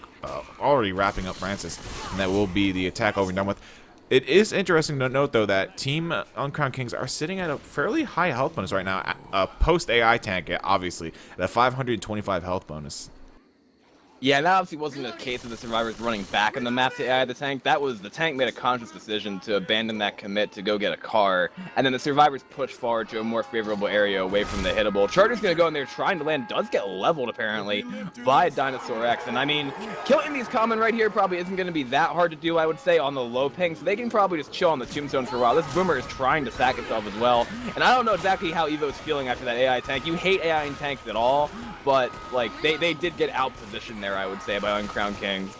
already wrapping up Francis. And that will be the attack over and done with. It is interesting to note, though, that Team Uncrowned Kings are sitting at a fairly high health bonus right now. Post-AI tank, obviously, at a 525 health bonus. Yeah, that obviously wasn't the case of the survivors running back on the map to AI the tank. That was the tank made a conscious decision to abandon that commit to go get a car, and then the survivors pushed forward to a more favorable area away from the hittable. Charger's gonna go in there trying to land, does get leveled apparently by Dinosaur X, and I mean, killing these common right here probably isn't gonna be that hard to do, I would say, on the low ping, so they can probably just chill on the tombstone for a while. This Boomer is trying to sack itself as well, and I don't know exactly how EVO's feeling after that AI tank. You hate AI in tanks at all, but like they did get out positioned there, I would say, by Uncrowned Kings.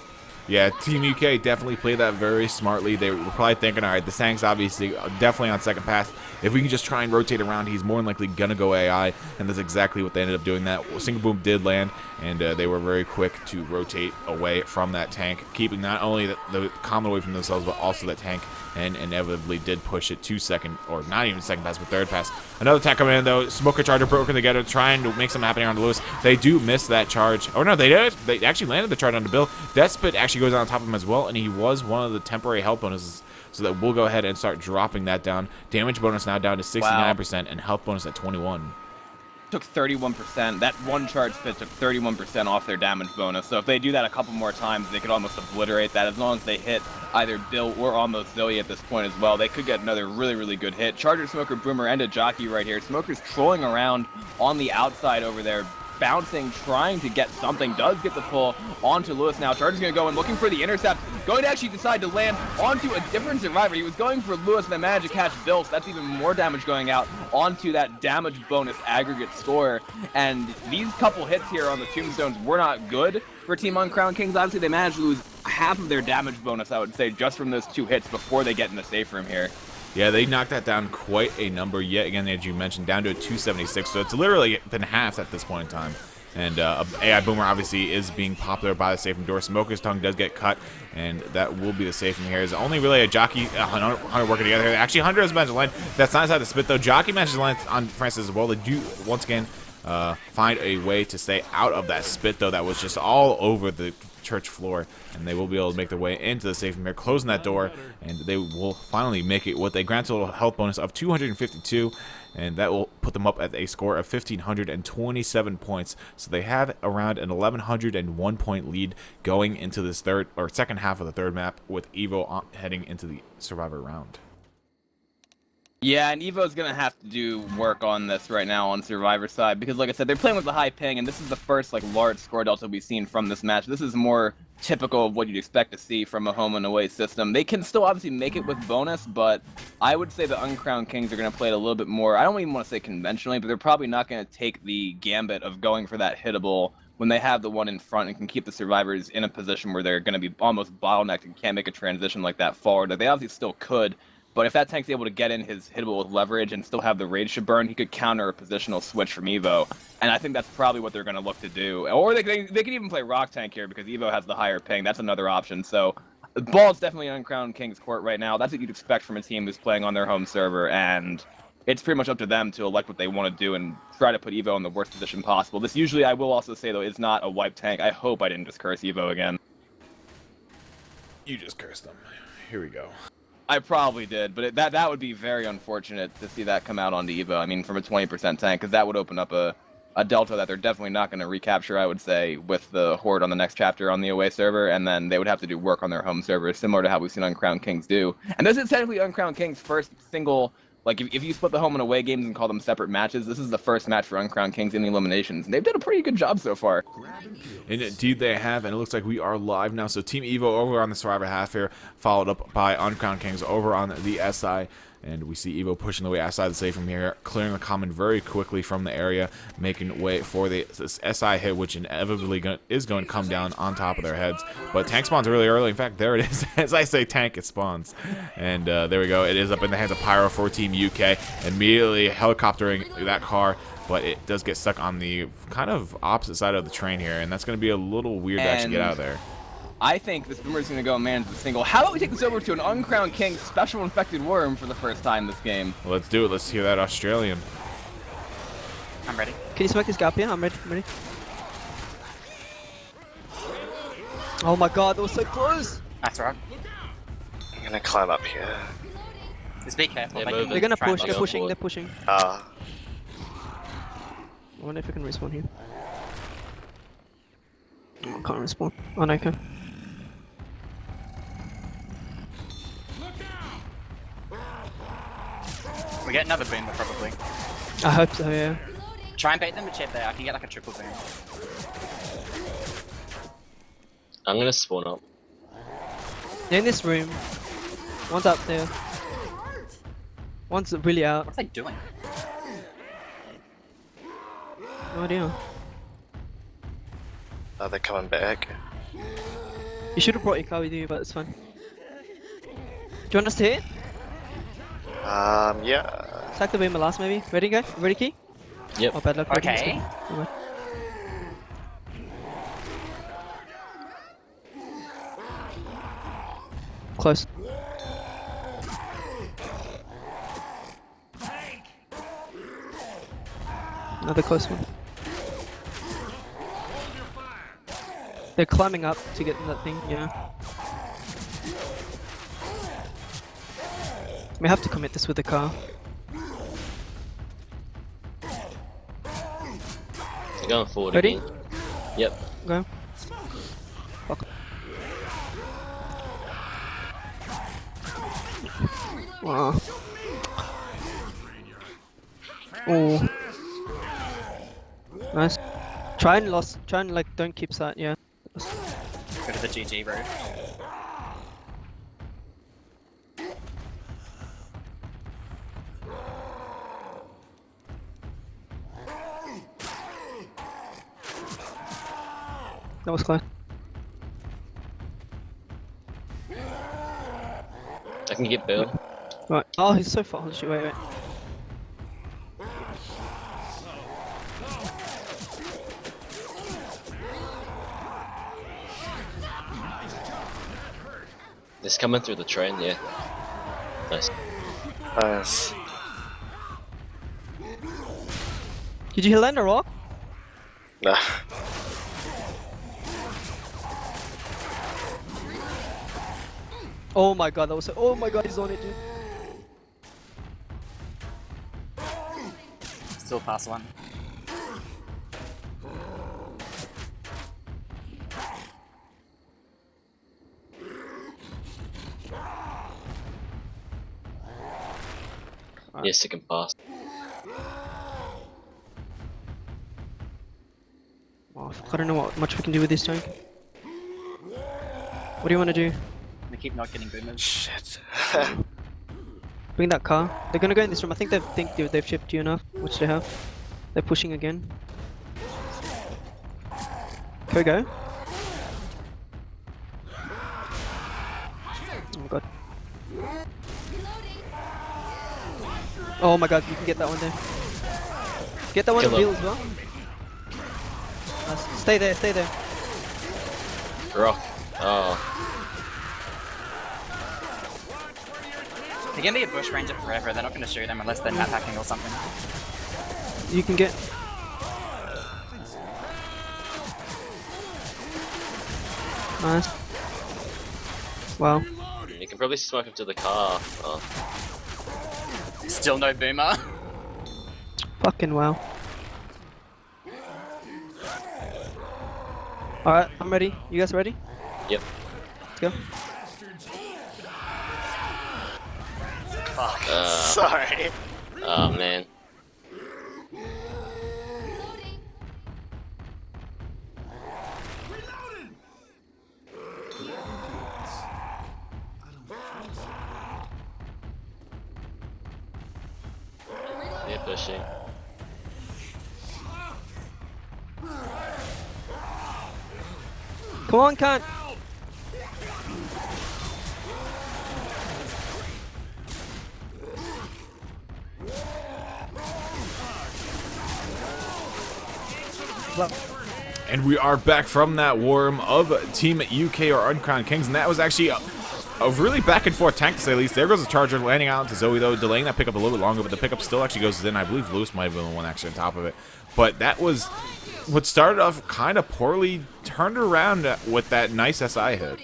Yeah, Team UK definitely played that very smartly. They were probably thinking, all right, the tank's obviously definitely on second pass. If we can just try and rotate around, he's more than likely going to go AI, and that's exactly what they ended up doing. That single boom did land, and they were very quick to rotate away from that tank, keeping not only the common away from themselves, but also that tank, and inevitably did push it to second, or not even second pass, but third pass. Another attack coming in, though. Smoker, Charger broken together, trying to make something happen on Lewis. They do miss that charge. Oh, no, they did. They actually landed the charge on the Bill. Deathspit actually goes on top of him as well, and he was one of the temporary health bonuses, so that we'll go ahead and start dropping that down. Damage bonus now down to 69%, and health bonus at 21. Took 31%. That one charge spit took 31% off their damage bonus. So if they do that a couple more times, they could almost obliterate that. As long as they hit either Bill or almost Zoe at this point as well, they could get another really, really good hit. Charger, Smoker, Boomer, and a Jockey right here. Smoker's trolling around on the outside over there, bouncing, trying to get something, does get the pull onto Lewis now. Charger's going to go in looking for the intercept, going to actually decide to land onto a different survivor. He was going for Lewis and then managed to catch Bill, so that's even more damage going out onto that damage bonus aggregate score. And these couple hits here on the tombstones were not good for Team Uncrowned Kings. Obviously, they managed to lose half of their damage bonus, I would say, just from those two hits before they get in the safe room here. Yeah, they knocked that down quite a number yet again, as you mentioned, down to a 276. So it's literally been half at this point in time. And AI Boomer obviously is being popular by the safe room door. Smoker's tongue does get cut, and that will be the safe room here. It's only really a Jockey, Hunter working together here. Actually, Hunter has managed to land. That's not inside the spit, though. Jockey manages to land on Francis as well. They do, once again, find a way to stay out of that spit, though. That was just all over the church floor, and they will be able to make their way into the safe room here, closing that door, and they will finally make it with a grand total health bonus of 252, and that will put them up at a score of 1,527 points. So they have around an 1,101 point lead going into this second half of the third map, with EVO heading into the survivor round. Yeah, and EVO's gonna have to do work on this right now on Survivor side, because like I said, they're playing with the high ping, and this is the first like large score delta we've seen from this match. This is more typical of what you'd expect to see from a home and away system. They can still obviously make it with bonus, but I would say the Uncrowned Kings are gonna play it a little bit more, I don't even want to say conventionally, but they're probably not gonna take the gambit of going for that hittable when they have the one in front and can keep the survivors in a position where they're going to be almost bottlenecked and can't make a transition like that forward. They obviously still could, but if that tank's able to get in his hittable with leverage and still have the rage to burn, he could counter a positional switch from EVO. And I think that's probably what they're going to look to do. Or they could even play Rock Tank here because EVO has the higher ping. That's another option. So the ball's definitely on Uncrowned Kings court right now. That's what you'd expect from a team who's playing on their home server, and it's pretty much up to them to elect what they want to do and try to put EVO in the worst position possible. This usually, I will also say, though, is not a wipe tank. I hope I didn't just curse EVO again. You just cursed them. Here we go. I probably did, but that would be very unfortunate to see that come out onto EVO. I mean, from a 20% tank, because that would open up a delta that they're definitely not going to recapture, I would say, with the Horde on the next chapter on the away server, and then they would have to do work on their home server, similar to how we've seen Uncrowned Kings do. And this is technically Uncrowned Kings' first single... Like, if you split the home and away games and call them separate matches, this is the first match for Uncrowned Kings in the eliminations. And they've done a pretty good job so far. Indeed they have, and it looks like we are live now. So Team EVO over on the Survivor half here, followed up by Uncrowned Kings over on the SI. And we see EVO pushing the way outside the safe from here, clearing the common very quickly from the area, making way for this SI hit, which inevitably is going to come down on top of their heads. But tank spawns really early. In fact, there it is. As I say tank, it spawns. And there we go. It is up in the hands of Pyro for Team UK, immediately helicoptering that car. But it does get stuck on the kind of opposite side of the train here, and that's going to be a little weird to actually get out of there. I think this Boomer's going to go and manage the single. How about we take this over to an Uncrowned King special infected worm for the first time this game? Well, let's do it. Let's hear that Australian. I'm ready. Can you smoke this gap here? I'm ready. I'm ready. Oh my god, that was so close! That's alright. I'm gonna climb up here. Just be careful. Yeah, like, move They're gonna try and push, they're push. pushing, they're pushing. Ah, I wonder if I can respawn here. Oh, I can't respawn. Oh no, I can. We get another boomer probably. I hope so, yeah. Try and bait them with chip there. I can get like a triple boom. I'm gonna spawn up. They're in this room. One's up there. One's really out. What are they doing? No idea. are they coming back? You should have brought your car with you, but it's fine. Do you want us to hit? Yeah. Stack the boomer last maybe. Ready guy? Ready key? Yep. Oh bad luck. Ready, Okay. let's go. Never mind. Close. Another close one. They're climbing up to get in that thing, yeah. We have to commit this with the car. They're going forward Ready? again. Yep. Go. Fuck. Wow. Oh. Nice. Try and like don't keep sight, yeah. Go to the GG route. That was close. I can get Bill. Right. Oh, he's so far. Shit, wait. It's coming through the train, yeah. Nice. Nice. Did you land a rock? Nah. Oh my god, that was so. Oh my god, he's on it, dude. Still pass one. Yeah, second pass. Oh, I don't know what much we can do with this tank. What do you want to do? They keep not getting boomers. Shit. Bring that car. They're gonna go in this room. I think they've shipped you enough, which they have. They're pushing again. Can we go? Oh my god. Oh my god, you can get that one there. Get that one on Kill wheel him. as well. Nice. Stay there, stay there. Rock. Oh. They're gonna be a bush ranger forever. They're not gonna shoot them unless they're map hacking or something. You can get. Nice. Wow. You can probably smoke him to the car. Oh. Still no boomer. Fucking wow. Alright, I'm ready. You guys ready? Yep. Let's go. Fuck. Sorry. Oh man. They're pushing. Come on, cunt! And we are back from that warm of Team UK or Uncrowned Kings, and that was actually a really back and forth tank to say the least. There goes the Charger landing out to Zoe though, delaying that pickup a little bit longer, but the pickup still actually goes in. I believe Lewis might have been the one actually on top of it. But that was what started off kind of poorly, turned around with that nice SI hit.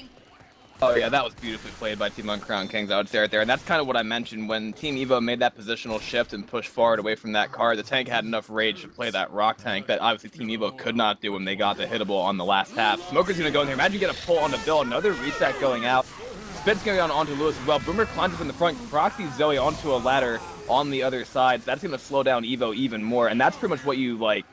Oh yeah, that was beautifully played by Team Uncrowned Kings, I would say right there. And that's kind of what I mentioned when Team EVO made that positional shift and pushed forward away from that car. The tank had enough rage to play that rock tank that obviously Team EVO could not do when they got the hittable on the last half. Smoker's gonna go in there. Imagine you get a pull on the Bill, another reset going out. Spit's going on onto Lewis as well. Boomer climbs up in the front, proxies Zoe onto a ladder on the other side. So that's going to slow down EVO even more. And that's pretty much what you like.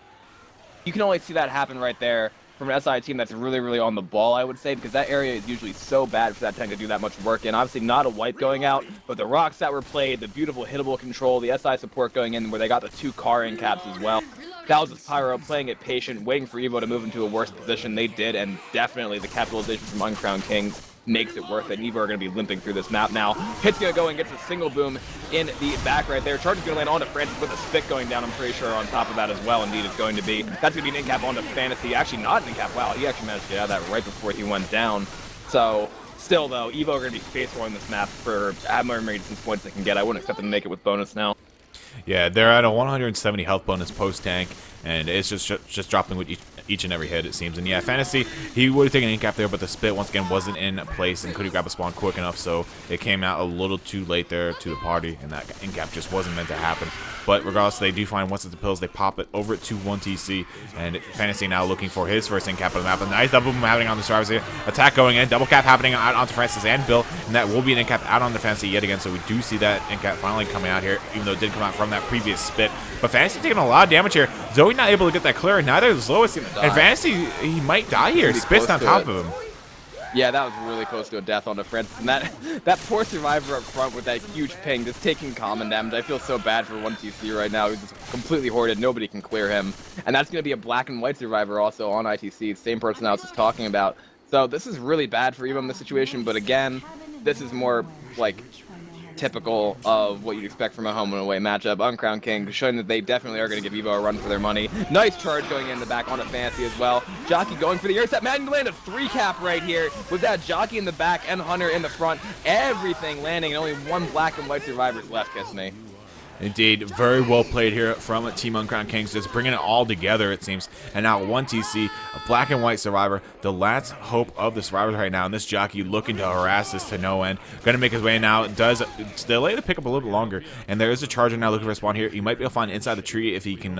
You can only see that happen right there from an SI team that's really, really on the ball, I would say, because that area is usually so bad for that tank to do that much work in. Obviously not a wipe going out, but the rocks that were played, the beautiful hittable control, the SI support going in where they got the 2 car in caps as well. That was just Pyro playing it patient, waiting for EVO to move into a worse position. They did, and definitely the capitalization from Uncrowned Kings makes it worth it. EVO are going to be limping through this map now. Hit's going to go and gets a single boom in the back right there. Charge is going to land onto Francis with a spit going down, I'm pretty sure, on top of that as well. Indeed, it's going to be. That's going to be an in-cap onto Fantasy. Actually, not an in-cap. Wow, he actually managed to get out of that right before he went down. So, still, though, EVO are going to be space rolling this map for however many points they can get. I wouldn't expect them to make it with bonus now. Yeah, they're at a 170 health bonus post-tank, and it's just dropping with each and every hit, it seems. And yeah, Fantasy, he would have taken an in-cap there, but the spit, once again, wasn't in place and couldn't grab a spawn quick enough, so it came out a little too late there to the party, and that in-cap just wasn't meant to happen. But regardless, they do find once it's the pills, they pop it over to 1TC, and Fantasy now looking for his first in-cap on the map. A nice double boom happening on the survivors here. Attack going in, double cap happening out onto Francis and Bill, and that will be an in-cap out on the Fantasy yet again, so we do see that in-cap finally coming out here, even though it did come out from that previous spit. But Fantasy taking a lot of damage here. Zoe not able to get that clear, neither is Lois, and Fantasy, he might die here. Spit's on top of him. Yeah, that was really close to a death onto Francis. And that poor survivor up front with that huge ping, just taking common damage. I feel so bad for 1TC right now. He's just completely hoarded. Nobody can clear him. And that's going to be a black and white survivor also on ITC. Same person I was just talking about. So this is really bad for EVO in this situation. But again, this is more like typical of what you'd expect from a home and away matchup. Uncrowned Kings showing that they definitely are going to give EVO a run for their money. Nice charge going in the back onto Fantasy as well. Jockey going for the air set. Madden land a 3-cap right here with that Jockey in the back and Hunter in the front. Everything landing and only one black and white survivors left, kiss me. Indeed, very well played here from Team Uncrowned Kings, just bringing it all together, it seems. And now 1TC, a black and white survivor, the last hope of the survivors right now. And this Jockey looking to harass this to no end. Going to make his way now. Does delay the pickup a little bit longer. And there is a Charger now looking for a spawn here. You might be able to find inside the tree if he can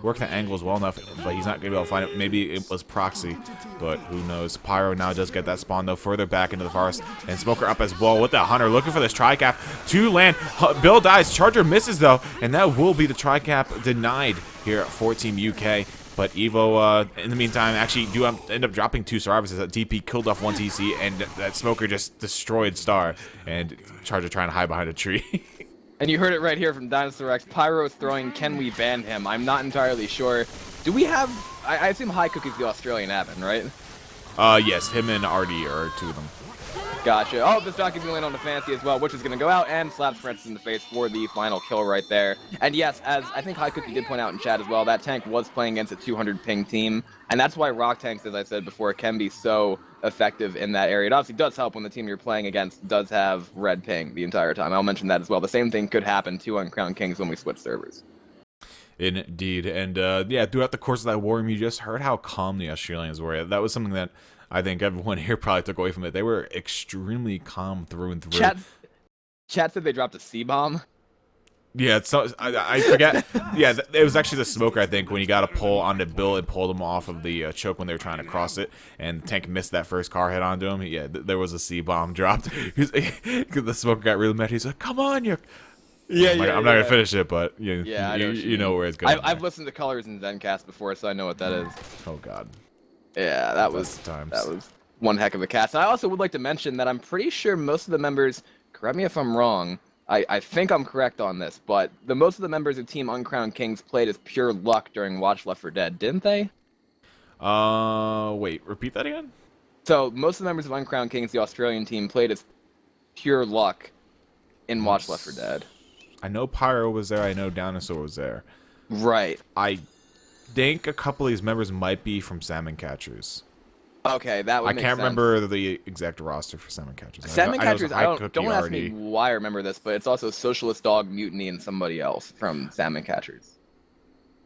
work the angles well enough. But he's not going to be able to find it. Maybe it was Proxy, but who knows. Pyro now does get that spawn, though, further back into the forest. And Smoker up as well with the Hunter looking for this tri-cap to land. Bill dies. Charger misses misses though, and that will be the tri-cap denied here for Team UK. But EVO, in the meantime, actually do end up dropping 2 survivors as that DP killed off 1 TC, and that Smoker just destroyed Star, and Charger trying to hide behind a tree. And you heard it right here from Dinosaur X. Pyro is throwing, can we ban him? I'm not entirely sure. Do we have, I assume High Cookie's the Australian admin, right? Yes, him and Artie are 2 of them. Gotcha. Oh, this jockey's going to land on the Fancy as well, which is going to go out and slaps Francis in the face for the final kill right there. And yes, as I think High Cookie did point out in chat as well, that tank was playing against a 200 ping team. And that's why rock tanks, as I said before, can be so effective in that area. It obviously does help when the team you're playing against does have red ping the entire time. I'll mention that as well. The same thing could happen to Uncrowned Kings when we switch servers. Indeed. And yeah, throughout the course of that war, you just heard how calm the Australians were. That was something that I think everyone here probably took away from it. They were extremely calm through and through. Chat said they dropped a C-bomb. Yeah, so I forget. Yeah, it was actually the Smoker, I think, when he got a pull onto Bill and pulled him off of the choke when they were trying to cross it, and the tank missed that first car hit onto him. Yeah, there was a C-bomb dropped. The Smoker got really mad. He's like, "Come on, you." Yeah, I'm not gonna finish it, but you know where it's going. I've listened to Colors and Zencast before, so I know what that is. Oh God. Yeah, that was one heck of a cast. And I also would like to mention that I'm pretty sure most of the members, correct me if I'm wrong, I think I'm correct on this, but most of the members of Team Uncrowned Kings played as pure luck during Watch Left 4 Dead, didn't they? Wait, repeat that again? So most of the members of Uncrowned Kings, the Australian team, played as pure luck in Watch Left 4 Dead. I know Pyro was there, I know Dinosaur was there. Right. I think a couple of these members might be from Salmon Catchers. Okay, that would make sense. I can't remember the exact roster for Salmon Catchers. Salmon Catchers, don't ask me why I remember this, but it's also Socialist Dog, Mutiny, and somebody else from Salmon Catchers.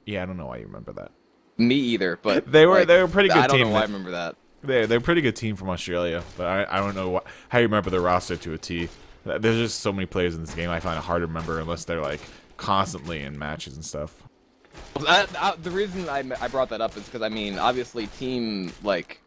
Yeah, I don't know why you remember that. Me either, but they were a pretty good team. I don't know why I remember that. They're a pretty good team from Australia, but I don't know how you remember the roster to a T. There's just so many players in this game. I find it hard to remember unless they're like constantly in matches and stuff. The reason I brought that up is because I mean, obviously, Team like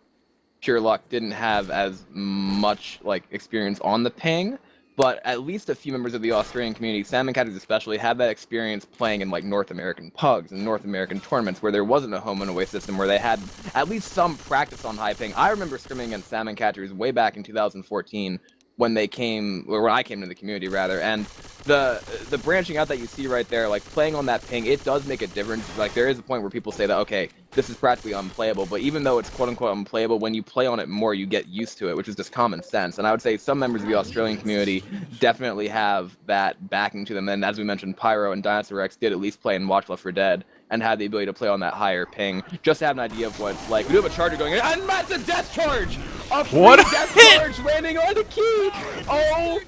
Pure Luck didn't have as much like experience on the ping, but at least a few members of the Australian community, Salmon Catchers especially, had that experience playing in like North American pugs and North American tournaments where there wasn't a home and away system, where they had at least some practice on high ping. I remember scrimming against Salmon Catchers way back in 2014. When I came to the community rather, and the branching out that you see right there, like playing on that ping, it does make a difference. Like there is a point where people say that, okay, this is practically unplayable, but even though it's quote unquote unplayable, when you play on it more, you get used to it, which is just common sense. And I would say some members of the Australian community definitely have that backing to them. And as we mentioned, Pyro and Dinosaur X did at least play in Watch Left 4 Dead and had the ability to play on that higher ping, just to have an idea of what it's like. We do have a charger going in, and that's a death charge! A free death charge landing on the key! Oh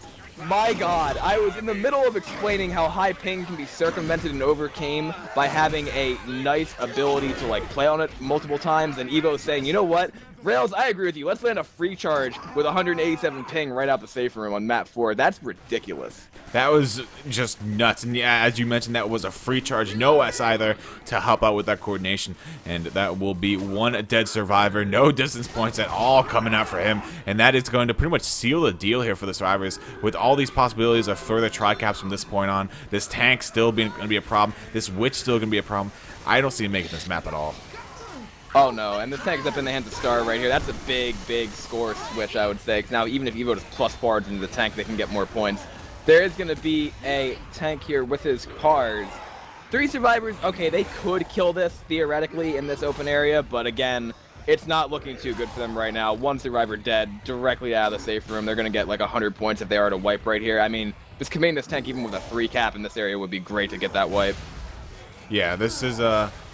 my God, I was in the middle of explaining how high ping can be circumvented and overcame by having a nice ability to like play on it multiple times, and EVO saying, you know what? Rails, I agree with you. Let's land a free charge with 187 ping right out the safe room on map 4. That's ridiculous. That was just nuts. And yeah, as you mentioned, that was a free charge. No S either to help out with that coordination. And that will be one dead survivor. No distance points at all coming out for him. And that is going to pretty much seal the deal here for the survivors. With all these possibilities of further tri-caps from this point on. This tank still going to be a problem. This witch still going to be a problem. I don't see him making this map at all. Oh no, and the tank's up in the hands of Star right here. That's a big score switch, I would say. 'Cause now, even if EVO just plus forwards into the tank, they can get more points. There is going to be a tank here with his cars. 3 survivors, okay, they could kill this, theoretically, in this open area, but again, it's not looking too good for them right now. 1 survivor dead, directly out of the safe room. They're going to get like 100 points if they are to wipe right here. I mean, just committing this tank even with a 3 cap in this area would be great to get that wipe. Yeah, this is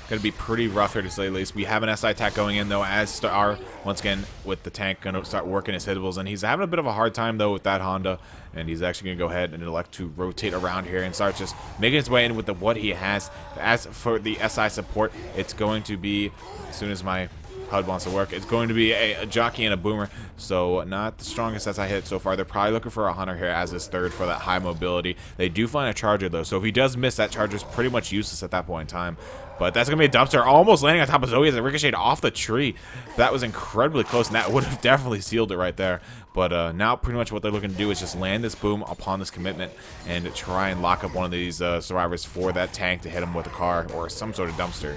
going to be pretty rough here to say the least. We have an SI attack going in though, as Star once again with the tank going to start working his hittables, and he's having a bit of a hard time though with that Honda, and he's actually going to go ahead and elect to rotate around here and start just making his way in with what he has. As for the SI support, it's going to be, as soon as my HUD wants to work, it's going to be a jockey and a boomer, so not the strongest SI hit so far. They're probably looking for a hunter here as his third for that high mobility. They do find a charger though, so if he does miss, that charger's pretty much useless at that point in time. But that's going to be a dumpster almost landing on top of Zoe as it ricocheted off the tree. That was incredibly close, and that would have definitely sealed it right there. But now pretty much what they're looking to do is just land this boom upon this commitment and try and lock up one of these survivors for that tank to hit him with a car or some sort of dumpster.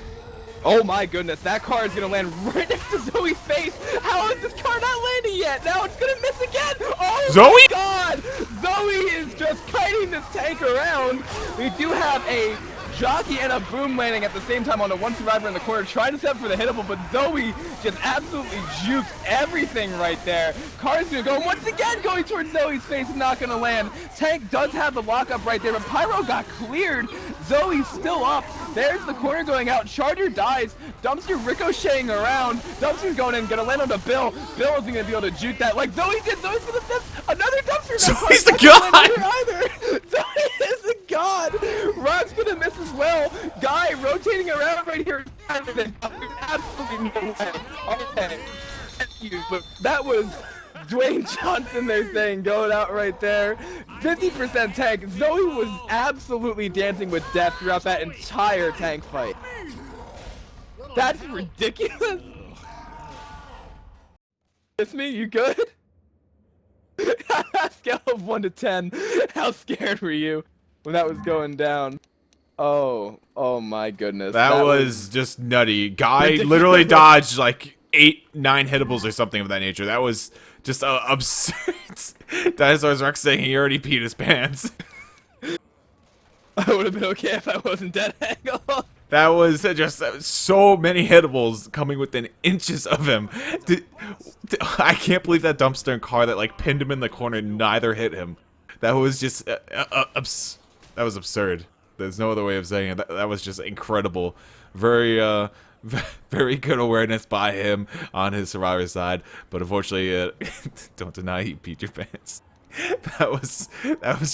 Oh my goodness, that car is gonna land right next to Zoe's face. How is this car not landing yet? Now it's gonna miss again. Oh Zoe? my god! Zoe is just kiting this tank around. We do have a jockey and a boom landing at the same time on the one survivor in the corner, trying to set up for the hittable, but Zoe just absolutely jukes everything right there. Car is gonna go once again, going towards Zoe's face and not gonna land. Tank does have the lockup right there, but Pyro got cleared. Zoe's still up. There's the corner going out. Charger dies. Dumpster ricocheting around. Dumpster's going in, gonna land on the Bill. Bill isn't gonna be able to juke that like Zoe did. Zoe's gonna miss another dumpster. Zoe's the god! Zoe is the god! Rock's gonna miss as well. Guy rotating around right here. Absolutely no way. Okay. Thank you, but that was Dwayne Johnson, they're saying, going out right there. 50% tank. Zoe was absolutely dancing with death throughout that entire tank fight. That's ridiculous. It's me, you good? Scale of 1 to 10. How scared were you when that was going down? Oh my goodness. That was just nutty. Guy ridiculous. literally dodged like 8, 9 hittables or something of that nature. That was just absurd. Dinosaur's Rex saying he already peed his pants. I would have been okay if I wasn't dead angle. That was just so many hittables coming within inches of him. I can't believe that dumpster and car that like pinned him in the corner neither hit him. That was just that was absurd. There's no other way of saying it. That was just incredible. Very very good awareness by him on his survivor side, but unfortunately, don't deny he peed your pants. That was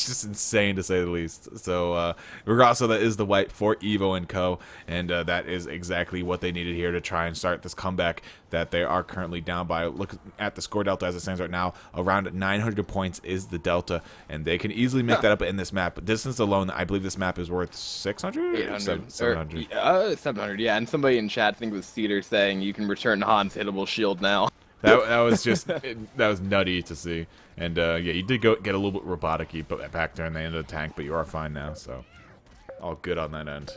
just insane to say the least. So regardless, that is the wipe for EVO and Co, and that is exactly what they needed here to try and start this comeback that they are currently down by. Look at the score delta as it stands right now. Around 900 points is the delta, and they can easily make that up in this map. But distance alone, I believe this map is worth 600? 800. 700. 700, yeah. And somebody in chat, I think it was Cedar, saying you can return Han's hittable shield now. That was just that was nutty to see, and yeah, you did get a little bit robotic-y back during the end of the tank, but you are fine now, so all good on that end.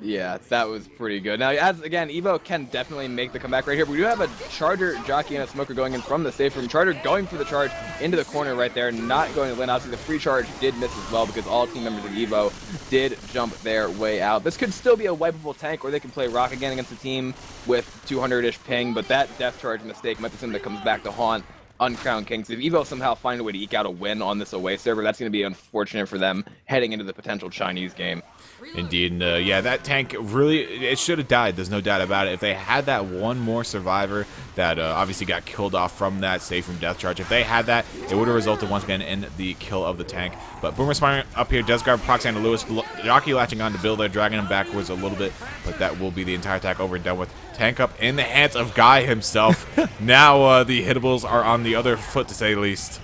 Yeah, that was pretty good. Now, as again, EVO can definitely make the comeback right here. We do have a Charger, Jockey, and a Smoker going in from the safe room. Charger going for the charge into the corner right there, not going to land. Obviously, the free charge did miss as well because all team members of EVO did jump their way out. This could still be a wipeable tank, or they can play Rock again against a team with 200-ish ping, but that death charge mistake might be something that comes back to haunt Uncrowned Kings. If EVO somehow find a way to eke out a win on this away server, that's going to be unfortunate for them heading into the potential Chinese game. Indeed, and yeah, that tank really, it should have died. There's no doubt about it. If they had that one more survivor that obviously got killed off from that safe room death charge, if they had that, it would have resulted once again in the kill of the tank. But Boomer spawning up here does grab Proxy and Lewis. Jockey latching on to Bill there, dragging him backwards a little bit, but that will be the entire attack over and done with. Tank up in the hands of Guy himself. Now the hittables are on the other foot, to say the least.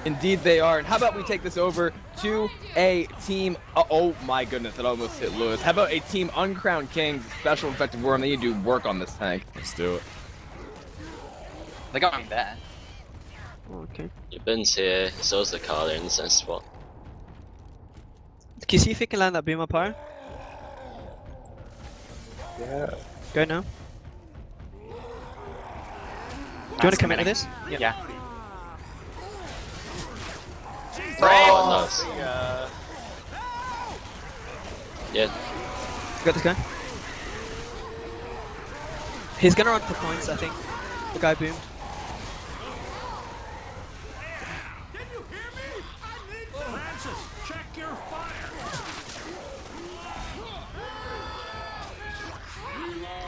Indeed they are. And how about we take this over to a team... oh my goodness, it almost hit Lewis. How about a team Uncrowned Kings, special effective worm? They need to do work on this tank. Let's do it. They're going there. Okay. Your bin's here, so's the car in the same spot. Can you see if you can land that boom up higher? Yeah. Go now. Do you want to come into this? Yeah. Oh, nice. Yeah, Got this guy. He's gonna run for points, I think. The guy boomed.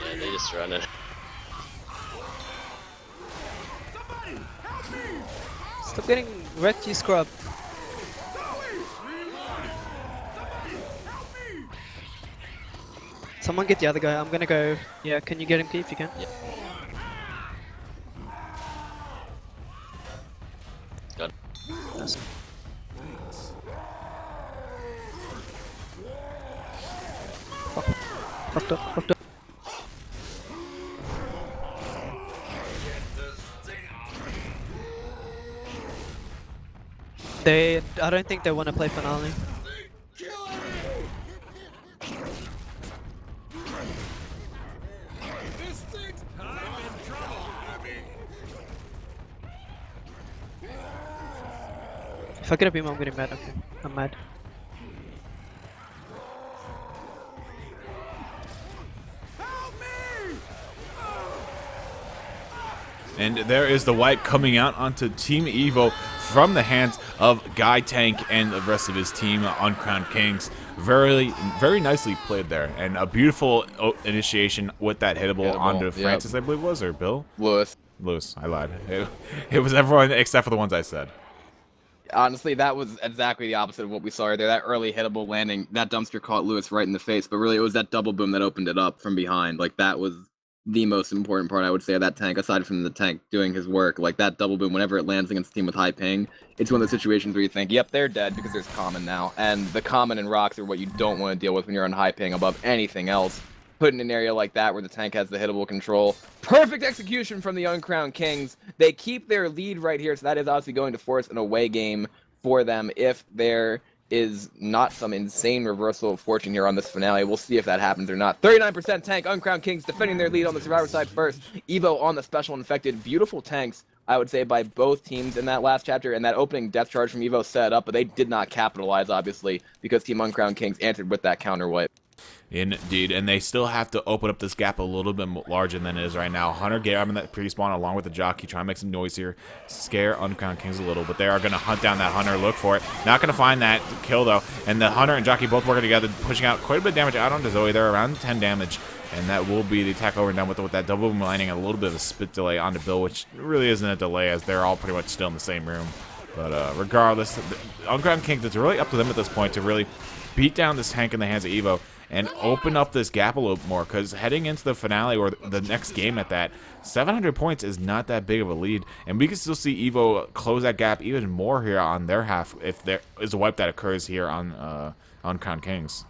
yeah, they just run it. Stop getting Reggie scrub. Someone get the other guy. I'm gonna go. Yeah, can you get him, Keith, if you can? Yeah. Got it. Nice. Fuck. Fucked up, fucked up. I don't think they want to play finale. If I get a beam, I'm getting mad. Okay, I'm mad. And there is the wipe coming out onto Team EVO from the hands of Guy Tank and the rest of his team, Uncrowned Kings. Very nicely played there. And a beautiful initiation with that hittable onto Francis, I believe it was, or Bill? Lewis. Lewis, I lied. It was everyone except for the ones I said. Honestly, that was exactly the opposite of what we saw right there. That early hittable landing, that dumpster caught Lewis right in the face, but really it was that double boom that opened it up from behind. Like, that was the most important part, I would say, of that tank, aside from the tank doing his work. Like, that double boom, whenever it lands against a team with high ping, it's one of those situations where you think, yep, they're dead because there's common now. And the common and rocks are what you don't want to deal with when you're on high ping above anything else. Put in an area like that where the tank has the hittable control. Perfect execution from the Uncrowned Kings. They keep their lead right here, so that is obviously going to force an away game for them if there is not some insane reversal of fortune here on this finale. We'll see if that happens or not. 39% tank, Uncrowned Kings defending their lead on the survivor side first. EVO on the special infected. Beautiful tanks, I would say, by both teams in that last chapter, and that opening death charge from EVO set up, but they did not capitalize, obviously, because Team Uncrowned Kings answered with that counter wipe. Indeed, and they still have to open up this gap a little bit larger than it is right now. Hunter grabbing that pre-spawn along with the jockey, trying to make some noise here, scare Uncrowned Kings a little, but they are going to hunt down that Hunter, look for it. Not going to find that kill, though, and the Hunter and jockey both working together, pushing out quite a bit of damage out onto Zoe. They're around 10 damage, and that will be the attack over and done with that double boom landing, and a little bit of a spit delay onto Bill, which really isn't a delay as they're all pretty much still in the same room. But regardless, the Uncrowned Kings, it's really up to them at this point to really beat down this tank in the hands of EVO and open up this gap a little more, because heading into the finale or the next game at that, 700 points is not that big of a lead, and we can still see EVO close that gap even more here on their half if there is a wipe that occurs here on Uncrowned Kings.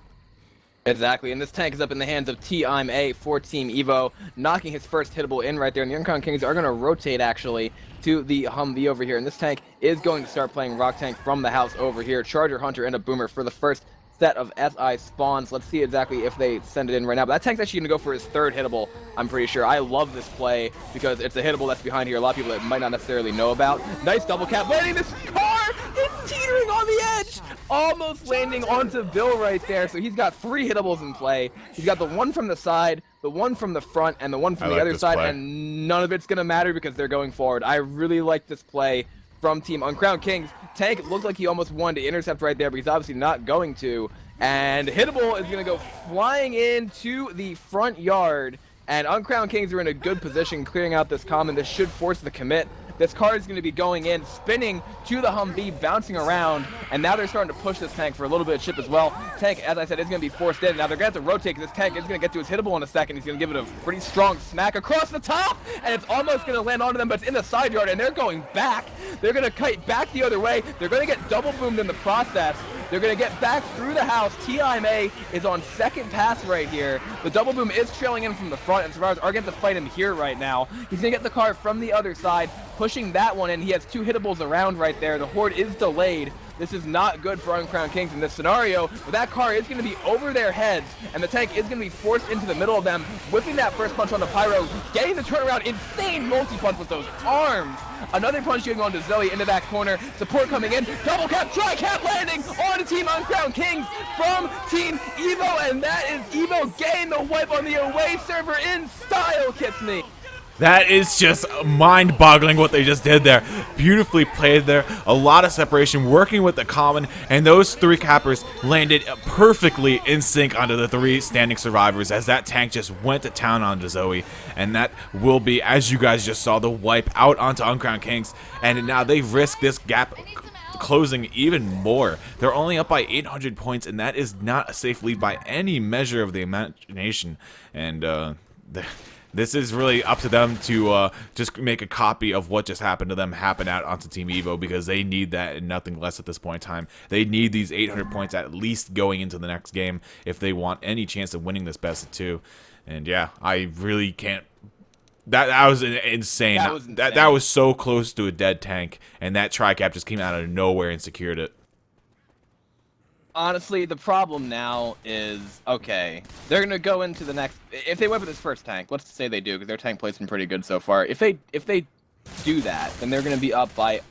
Exactly, and this tank is up in the hands of TIMA for Team EVO, knocking his first hittable in right there, and the Uncrowned Kings are going to rotate, actually, to the Humvee over here, and this tank is going to start playing Rock Tank from the house over here. Charger, Hunter, and a Boomer for the first set of SI spawns. Let's see exactly if they send it in right now. But that tank's actually going to go for his third hittable, I'm pretty sure. I love this play because it's a hittable that's behind here. A lot of people that might not necessarily know about. Nice double cap landing. This car is teetering on the edge. Almost landing onto Bill right there. So he's got 3 hittables in play. He's got the one from the side, the one from the front, and the one from the other side. Play. And none of it's going to matter because they're going forward. I really like this play from Team Uncrowned Kings. Tank looked like he almost wanted to intercept right there, but he's obviously not going to. And hittable is going to go flying into the front yard. And Uncrowned Kings are in a good position clearing out this common. This should force the commit. This car is going to be going in, spinning to the Humvee, bouncing around, and now they're starting to push this tank for a little bit of chip as well. Tank, as I said, is going to be forced in. Now they're going to have to rotate because this tank is going to get to his hittable in a second. He's going to give it a pretty strong smack across the top, and it's almost going to land onto them, but it's in the side yard, and they're going back. They're going to kite back the other way. They're going to get double boomed in the process. They're going to get back through the house. TIMA is on second pass right here. The double boom is trailing in from the front, and survivors are going to fight him here right now. He's going to get the car from the other side, pushing that one in. He has 2 hittables around right there. The horde is delayed. This is not good for Uncrowned Kings in this scenario, but that car is going to be over their heads, and the tank is going to be forced into the middle of them, whipping that first punch on the Pyro, getting the turnaround, insane multi-punch with those arms. Another punch going on to Zoe into that corner. Support coming in. Double cap, tri-cap landing on Team Uncrowned Kings from Team EVO, and that is EVO getting the wipe on the away server in style, Kiss Me. That is just mind-boggling what they just did there. Beautifully played there. A lot of separation, working with the common, and those 3 cappers landed perfectly in sync onto the 3 standing survivors as that tank just went to town onto Zoe. And that will be, as you guys just saw, the wipe out onto Uncrowned Kings. And now they've risked this gap closing even more. They're only up by 800 points, and that is not a safe lead by any measure of the imagination. And This is really up to them to just make a copy of what just happened to them happen out onto Team EVO, because they need that and nothing less at this point in time. They need these 800 points at least going into the next game if they want any chance of winning this best of 2. And yeah, I really can't. That was insane. That was so close to a dead tank, and that tri-cap just came out of nowhere and secured it. Honestly, the problem now is, okay, they're gonna go into the next. If they went with this first tank, let's say they do, because their tank play's been pretty good so far. If they do that, then they're gonna be up by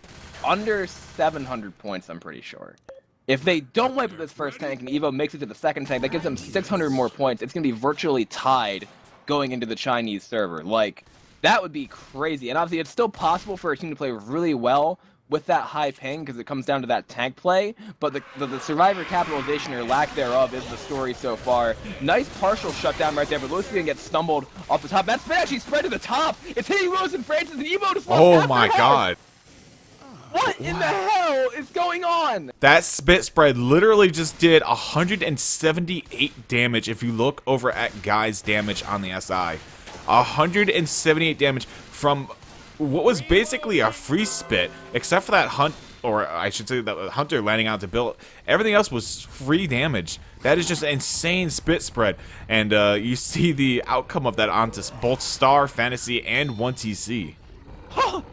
under 700 points. I'm pretty sure. If they don't wipe with this first tank and EVO makes it to the second tank, that gives them 600 more points. It's gonna be virtually tied going into the Chinese server. Like, that would be crazy. And obviously, it's still possible for a team to play really well with that high ping, because it comes down to that tank play, but the survivor capitalization or lack thereof is the story so far. Nice partial shutdown right there, but Lewis's gonna get stumbled off the top. That spin actually spread to the top. It's hitting Lewis and Francis, and EVO just lost Oh half my their god. health. What in the hell is going on? That spit spread literally just did 178 damage if you look over at Guy's damage on the SI. 178 damage from what was basically a free spit, except for that hunt, or I should say the hunter landing onto Bill. Everything else was free damage. That is just an insane spit spread, and you see the outcome of that onto both Star, Fantasy, and 1TC.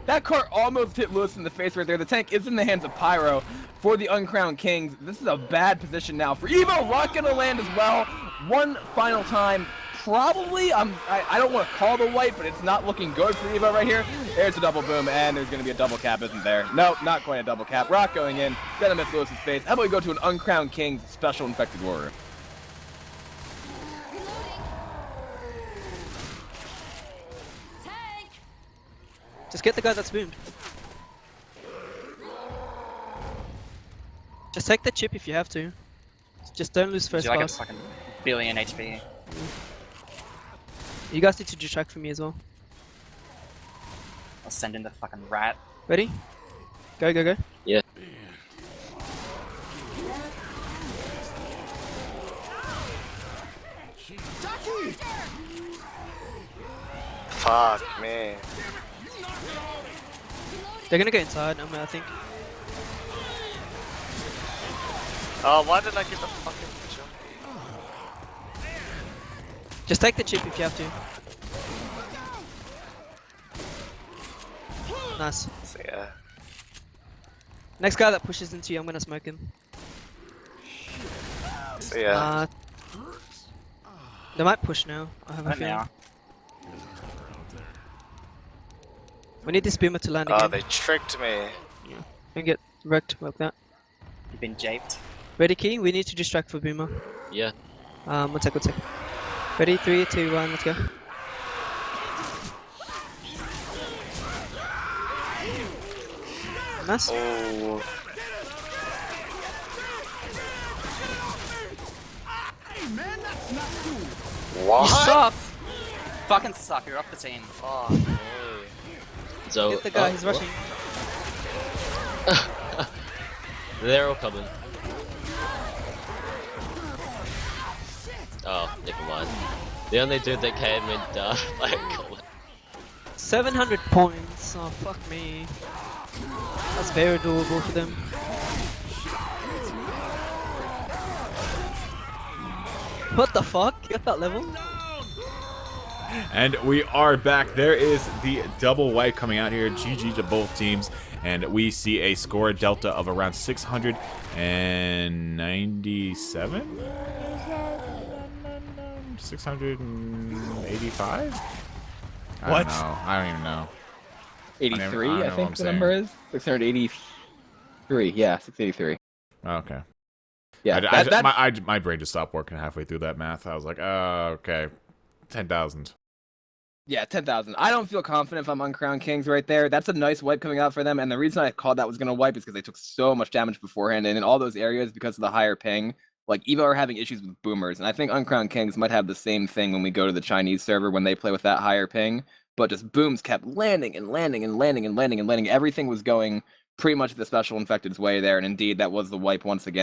That cart almost hit Lewis in the face right there. The tank is in the hands of Pyro for the Uncrowned Kings. This is a bad position now for EVO. Rock gonna land as well. One final time. Probably, I don't want to call the wipe, but it's not looking good for EVO right here. There's a double boom, and there's going to be a double cap, isn't there? No, not quite a double cap. Rock going in, gonna miss Lewis's face. How about we go to an Uncrowned Kings special infected warrior? Just get the guy that's boomed. Just take the chip if you have to. Just don't lose first Dude, I got pass. fucking billion HP. You guys need to distract for me as well. I'll send in the fucking rat. Ready? Go, go, go. Yeah. Fuck me. They're gonna go inside, I think. Oh, why did I get the fucking jump? Just take the chip if you have to. Nice. So, yeah. Next guy that pushes into you, I'm gonna smoke him. So, yeah. They might push now. I have a Right feeling. now. We need this boomer to land Oh, again. they tricked me. And get wrecked like that. You've been japed. Ready, Key? We need to distract for boomer. Yeah. One sec. Ready? 3, 2, 1, let's go. Nice. Oh. You What? suck! Fucking suck, you're off the team. Fuck me. So Get the guy, he's rushing. They're all coming. Oh, never mind. The only dude that came in died by a collar. 700 points. Oh, fuck me. That's very doable for them. What the fuck? You got that level? And we are back. There is the double wipe coming out here. GG to both teams. And we see a score delta of around 697? 685? I What? don't know. I don't even know. 83, I don't know I what think I'm the number is. 683. Yeah, 683. Okay. Yeah, My brain just stopped working halfway through that math. I was like, okay. 10,000. Yeah, 10,000. I don't feel confident if I'm Uncrowned Kings right there. That's a nice wipe coming out for them, and the reason I called that was going to wipe is because they took so much damage beforehand, and in all those areas, because of the higher ping, like, EVO are having issues with boomers, and I think Uncrowned Kings might have the same thing when we go to the Chinese server when they play with that higher ping, but just booms kept landing and landing and landing and landing and landing. Everything was going pretty much the special infected's way there, and indeed, that was the wipe once again.